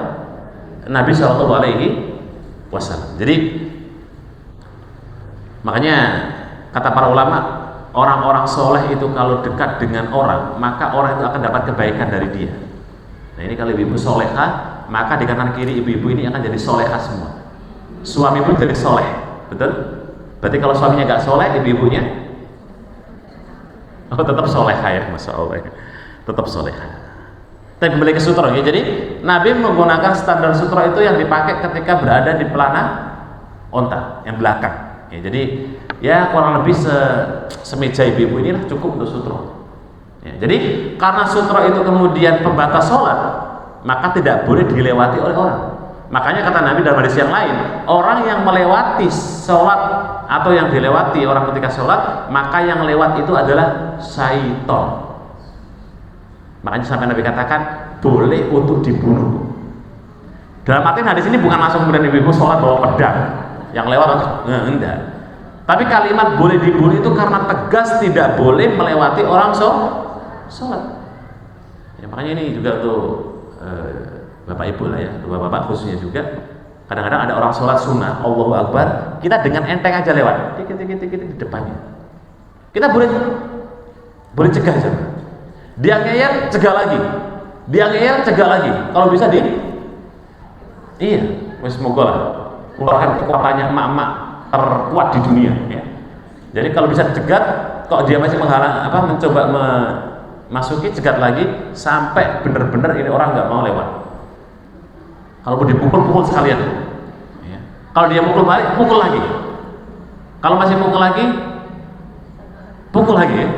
Nabi Shallallahu Alaihi Wasallam. Jadi makanya kata para ulama, orang-orang soleh itu kalau dekat dengan orang, maka orang itu akan dapat kebaikan dari dia. Nah ini kalau ibu-ibu soleha, maka di kanan kiri ibu-ibu ini akan jadi soleha semua. Suami pun jadi soleh, betul? Berarti kalau suaminya nggak soleh, ibu-ibunya tetap soleha ya, masya Allah, tetap soleha. Tapi kembali ke sutra ya. Jadi Nabi menggunakan standar sutra itu yang dipakai ketika berada di pelana onta yang belakang. Ya, jadi ya kurang lebih semeja ibu-ibu inilah cukup untuk sutra. Ya, jadi karena sutra itu kemudian pembatas sholat, maka tidak boleh dilewati oleh orang. Makanya kata Nabi dalam hadis yang lain, orang yang melewati sholat atau yang dilewati orang ketika sholat, maka yang lewat itu adalah syaitan. Makanya sampai Nabi katakan boleh untuk dibunuh. Dalam arti hadis ini bukan langsung kemudian ibu-ibu sholat bawa pedang yang lewat, enggak. Tapi kalimat boleh dibunuh itu karena tegas tidak boleh melewati orang sholat. Ya, makanya ini juga tuh bapak ibu lah ya, bapak-bapak khususnya juga. Kadang-kadang ada orang sholat sunnah, Allahu Akbar, kita dengan enteng aja lewat, dikit di depannya. Kita boleh cegah aja. Dia ngeyel, cegah lagi. Dia ngeyel, cegah lagi. Kalau bisa iya, semoga lah keluarkan kekuatannya emak-emak terkuat di dunia. Ya. Jadi kalau bisa cegat, kok dia masih menghalang, mencoba memasuki, cegat lagi sampai benar-benar ini orang nggak mau lewat. Kalau mau dipukul sekalian. Ya. Kalau dia mukul balik, pukul lagi. Kalau masih pukul lagi, pukul lagi. Ya.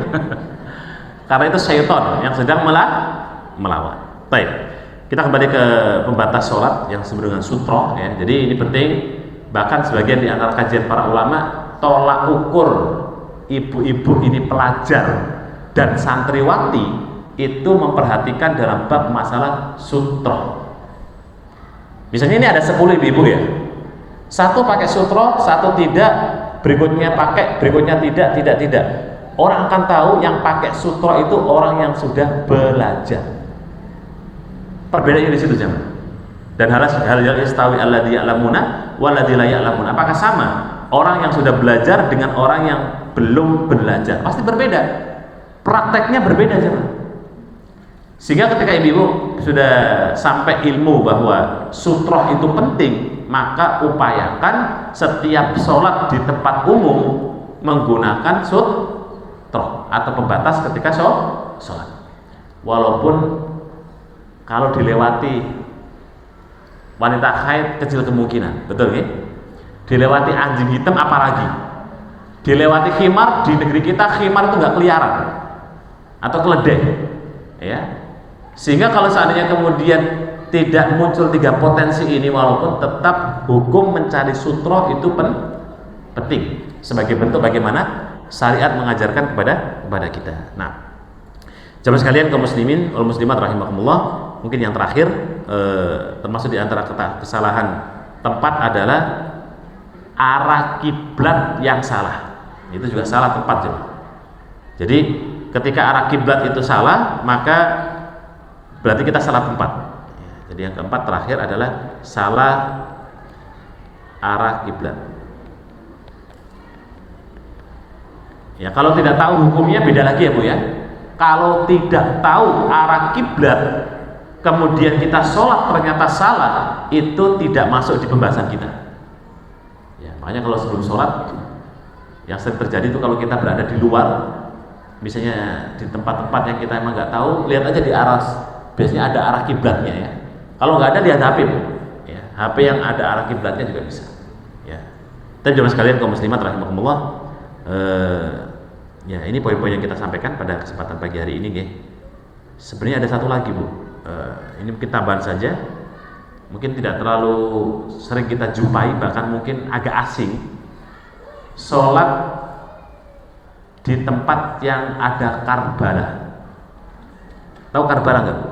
Karena itu syaitan yang sedang melawan. Baik, kita kembali ke pembatas sholat yang disebut dengan sutra. Ya. Jadi ini penting. Bahkan sebagian di antara kajian para ulama, tolak ukur ibu-ibu ini pelajar dan santriwati itu memperhatikan dalam bab masalah sutra. Misalnya ini ada 10 ibu-ibu ya, satu pakai sutra, satu tidak, berikutnya pakai, berikutnya tidak. Orang akan tahu yang pakai sutra itu orang yang sudah belajar. Perbedaannya di situ jemaah. Dan hal yastawi alladzi ya'lamuna walladzi la ya'lamuna. Apakah sama orang yang sudah belajar dengan orang yang belum belajar? Pasti berbeda. Prakteknya berbeda, Jemaah. Sehingga ketika ibu-ibu sudah sampai ilmu bahwa sutroh itu penting, maka upayakan setiap sholat di tempat umum menggunakan sutroh atau pembatas ketika sholat. Walaupun kalau dilewati wanita haid kecil kemungkinan, betul ya? Dilewati anjing hitam apalagi? Dilewati khimar, di negeri kita khimar itu nggak keliaran atau keledai, ya. Sehingga kalau seandainya kemudian tidak muncul 3 potensi ini, walaupun tetap hukum mencari sutroh itu penting sebagai bentuk bagaimana syariat mengajarkan kepada kita. Nah, jamaah sekalian kaum muslimin wal muslimat rahimakumullah, mungkin yang terakhir termasuk di antara kesalahan tempat adalah arah kiblat yang salah. Itu juga salah tempat, jemaah. Jadi ketika arah kiblat itu salah, maka berarti kita salah tempat. Jadi yang keempat terakhir adalah salah arah kiblat. Ya, kalau tidak tahu hukumnya beda lagi ya Bu ya. Kalau tidak tahu arah kiblat kemudian kita sholat ternyata salah, itu tidak masuk di pembahasan kita. Ya, makanya kalau sebelum sholat yang sering terjadi itu kalau kita berada di luar, misalnya di tempat-tempat yang kita emang nggak tahu, lihat aja di arah, biasanya ada arah kiblatnya ya. Kalau nggak ada, lihat HP, ya, HP yang ada arah kiblatnya juga bisa. Ya. Dan jemaah sekalian kaum muslimat rahimakumullah, ya ini poin-poin yang kita sampaikan pada kesempatan pagi hari ini, ya. Sebenarnya ada satu lagi Bu, ini mungkin tambahan saja, mungkin tidak terlalu sering kita jumpai, bahkan mungkin agak asing. Sholat di tempat yang ada Karbala. Tahu Karbala nggak Bu?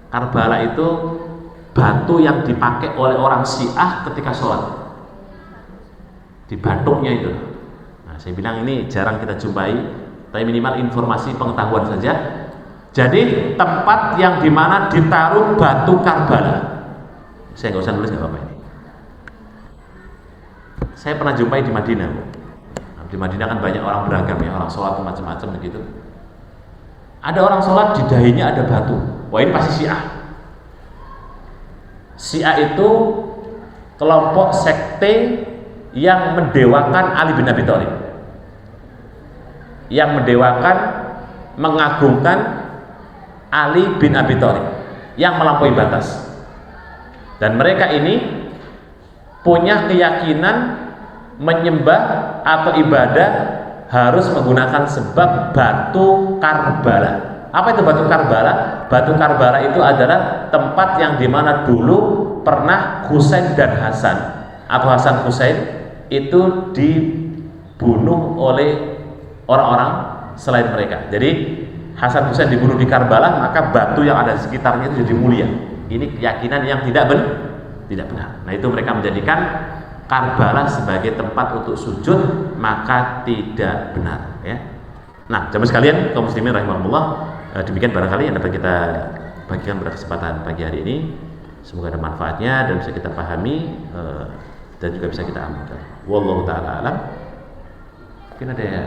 Karbala itu batu yang dipakai oleh orang Syiah ketika sholat, di batuknya itu. Nah, saya bilang ini jarang kita jumpai, tapi minimal informasi pengetahuan saja. Jadi tempat yang dimana ditaruh batu Karbala. Saya nggak usah nulis, nggak apa-apa ini. Saya pernah jumpai di Madinah, Bu. Nah, di Madinah kan banyak orang beragam ya, orang sholat macam-macam begitu. Ada orang sholat di dahinya ada batu. Wah, ini pasti Syiah. Syiah itu kelompok sekte yang mendewakan Ali bin Abi Thalib, yang mendewakan, mengagungkan Ali bin Abi Thalib, yang melampaui batas. Dan mereka ini punya keyakinan menyembah atau ibadah harus menggunakan sebab batu Karbala. Apa itu batu Karbala? Batu Karbala itu adalah tempat yang dimana dulu pernah Husain dan Hasan atau Hasan Husain itu dibunuh oleh orang-orang selain mereka. Jadi Hasan Husain dibunuh di Karbala, maka batu yang ada di sekitarnya itu jadi mulia. Ini keyakinan yang tidak benar. Nah, itu mereka menjadikan Karbala sebagai tempat untuk sujud, maka tidak benar, ya. Nah, jemaah sekalian kaum muslimin rahimahumullah, demikian barangkali yang dapat kita bagikan pada kesempatan pagi hari ini. Semoga ada manfaatnya dan bisa kita pahami dan juga bisa kita amalkan. Wallahu taala alam. Mungkin ada ya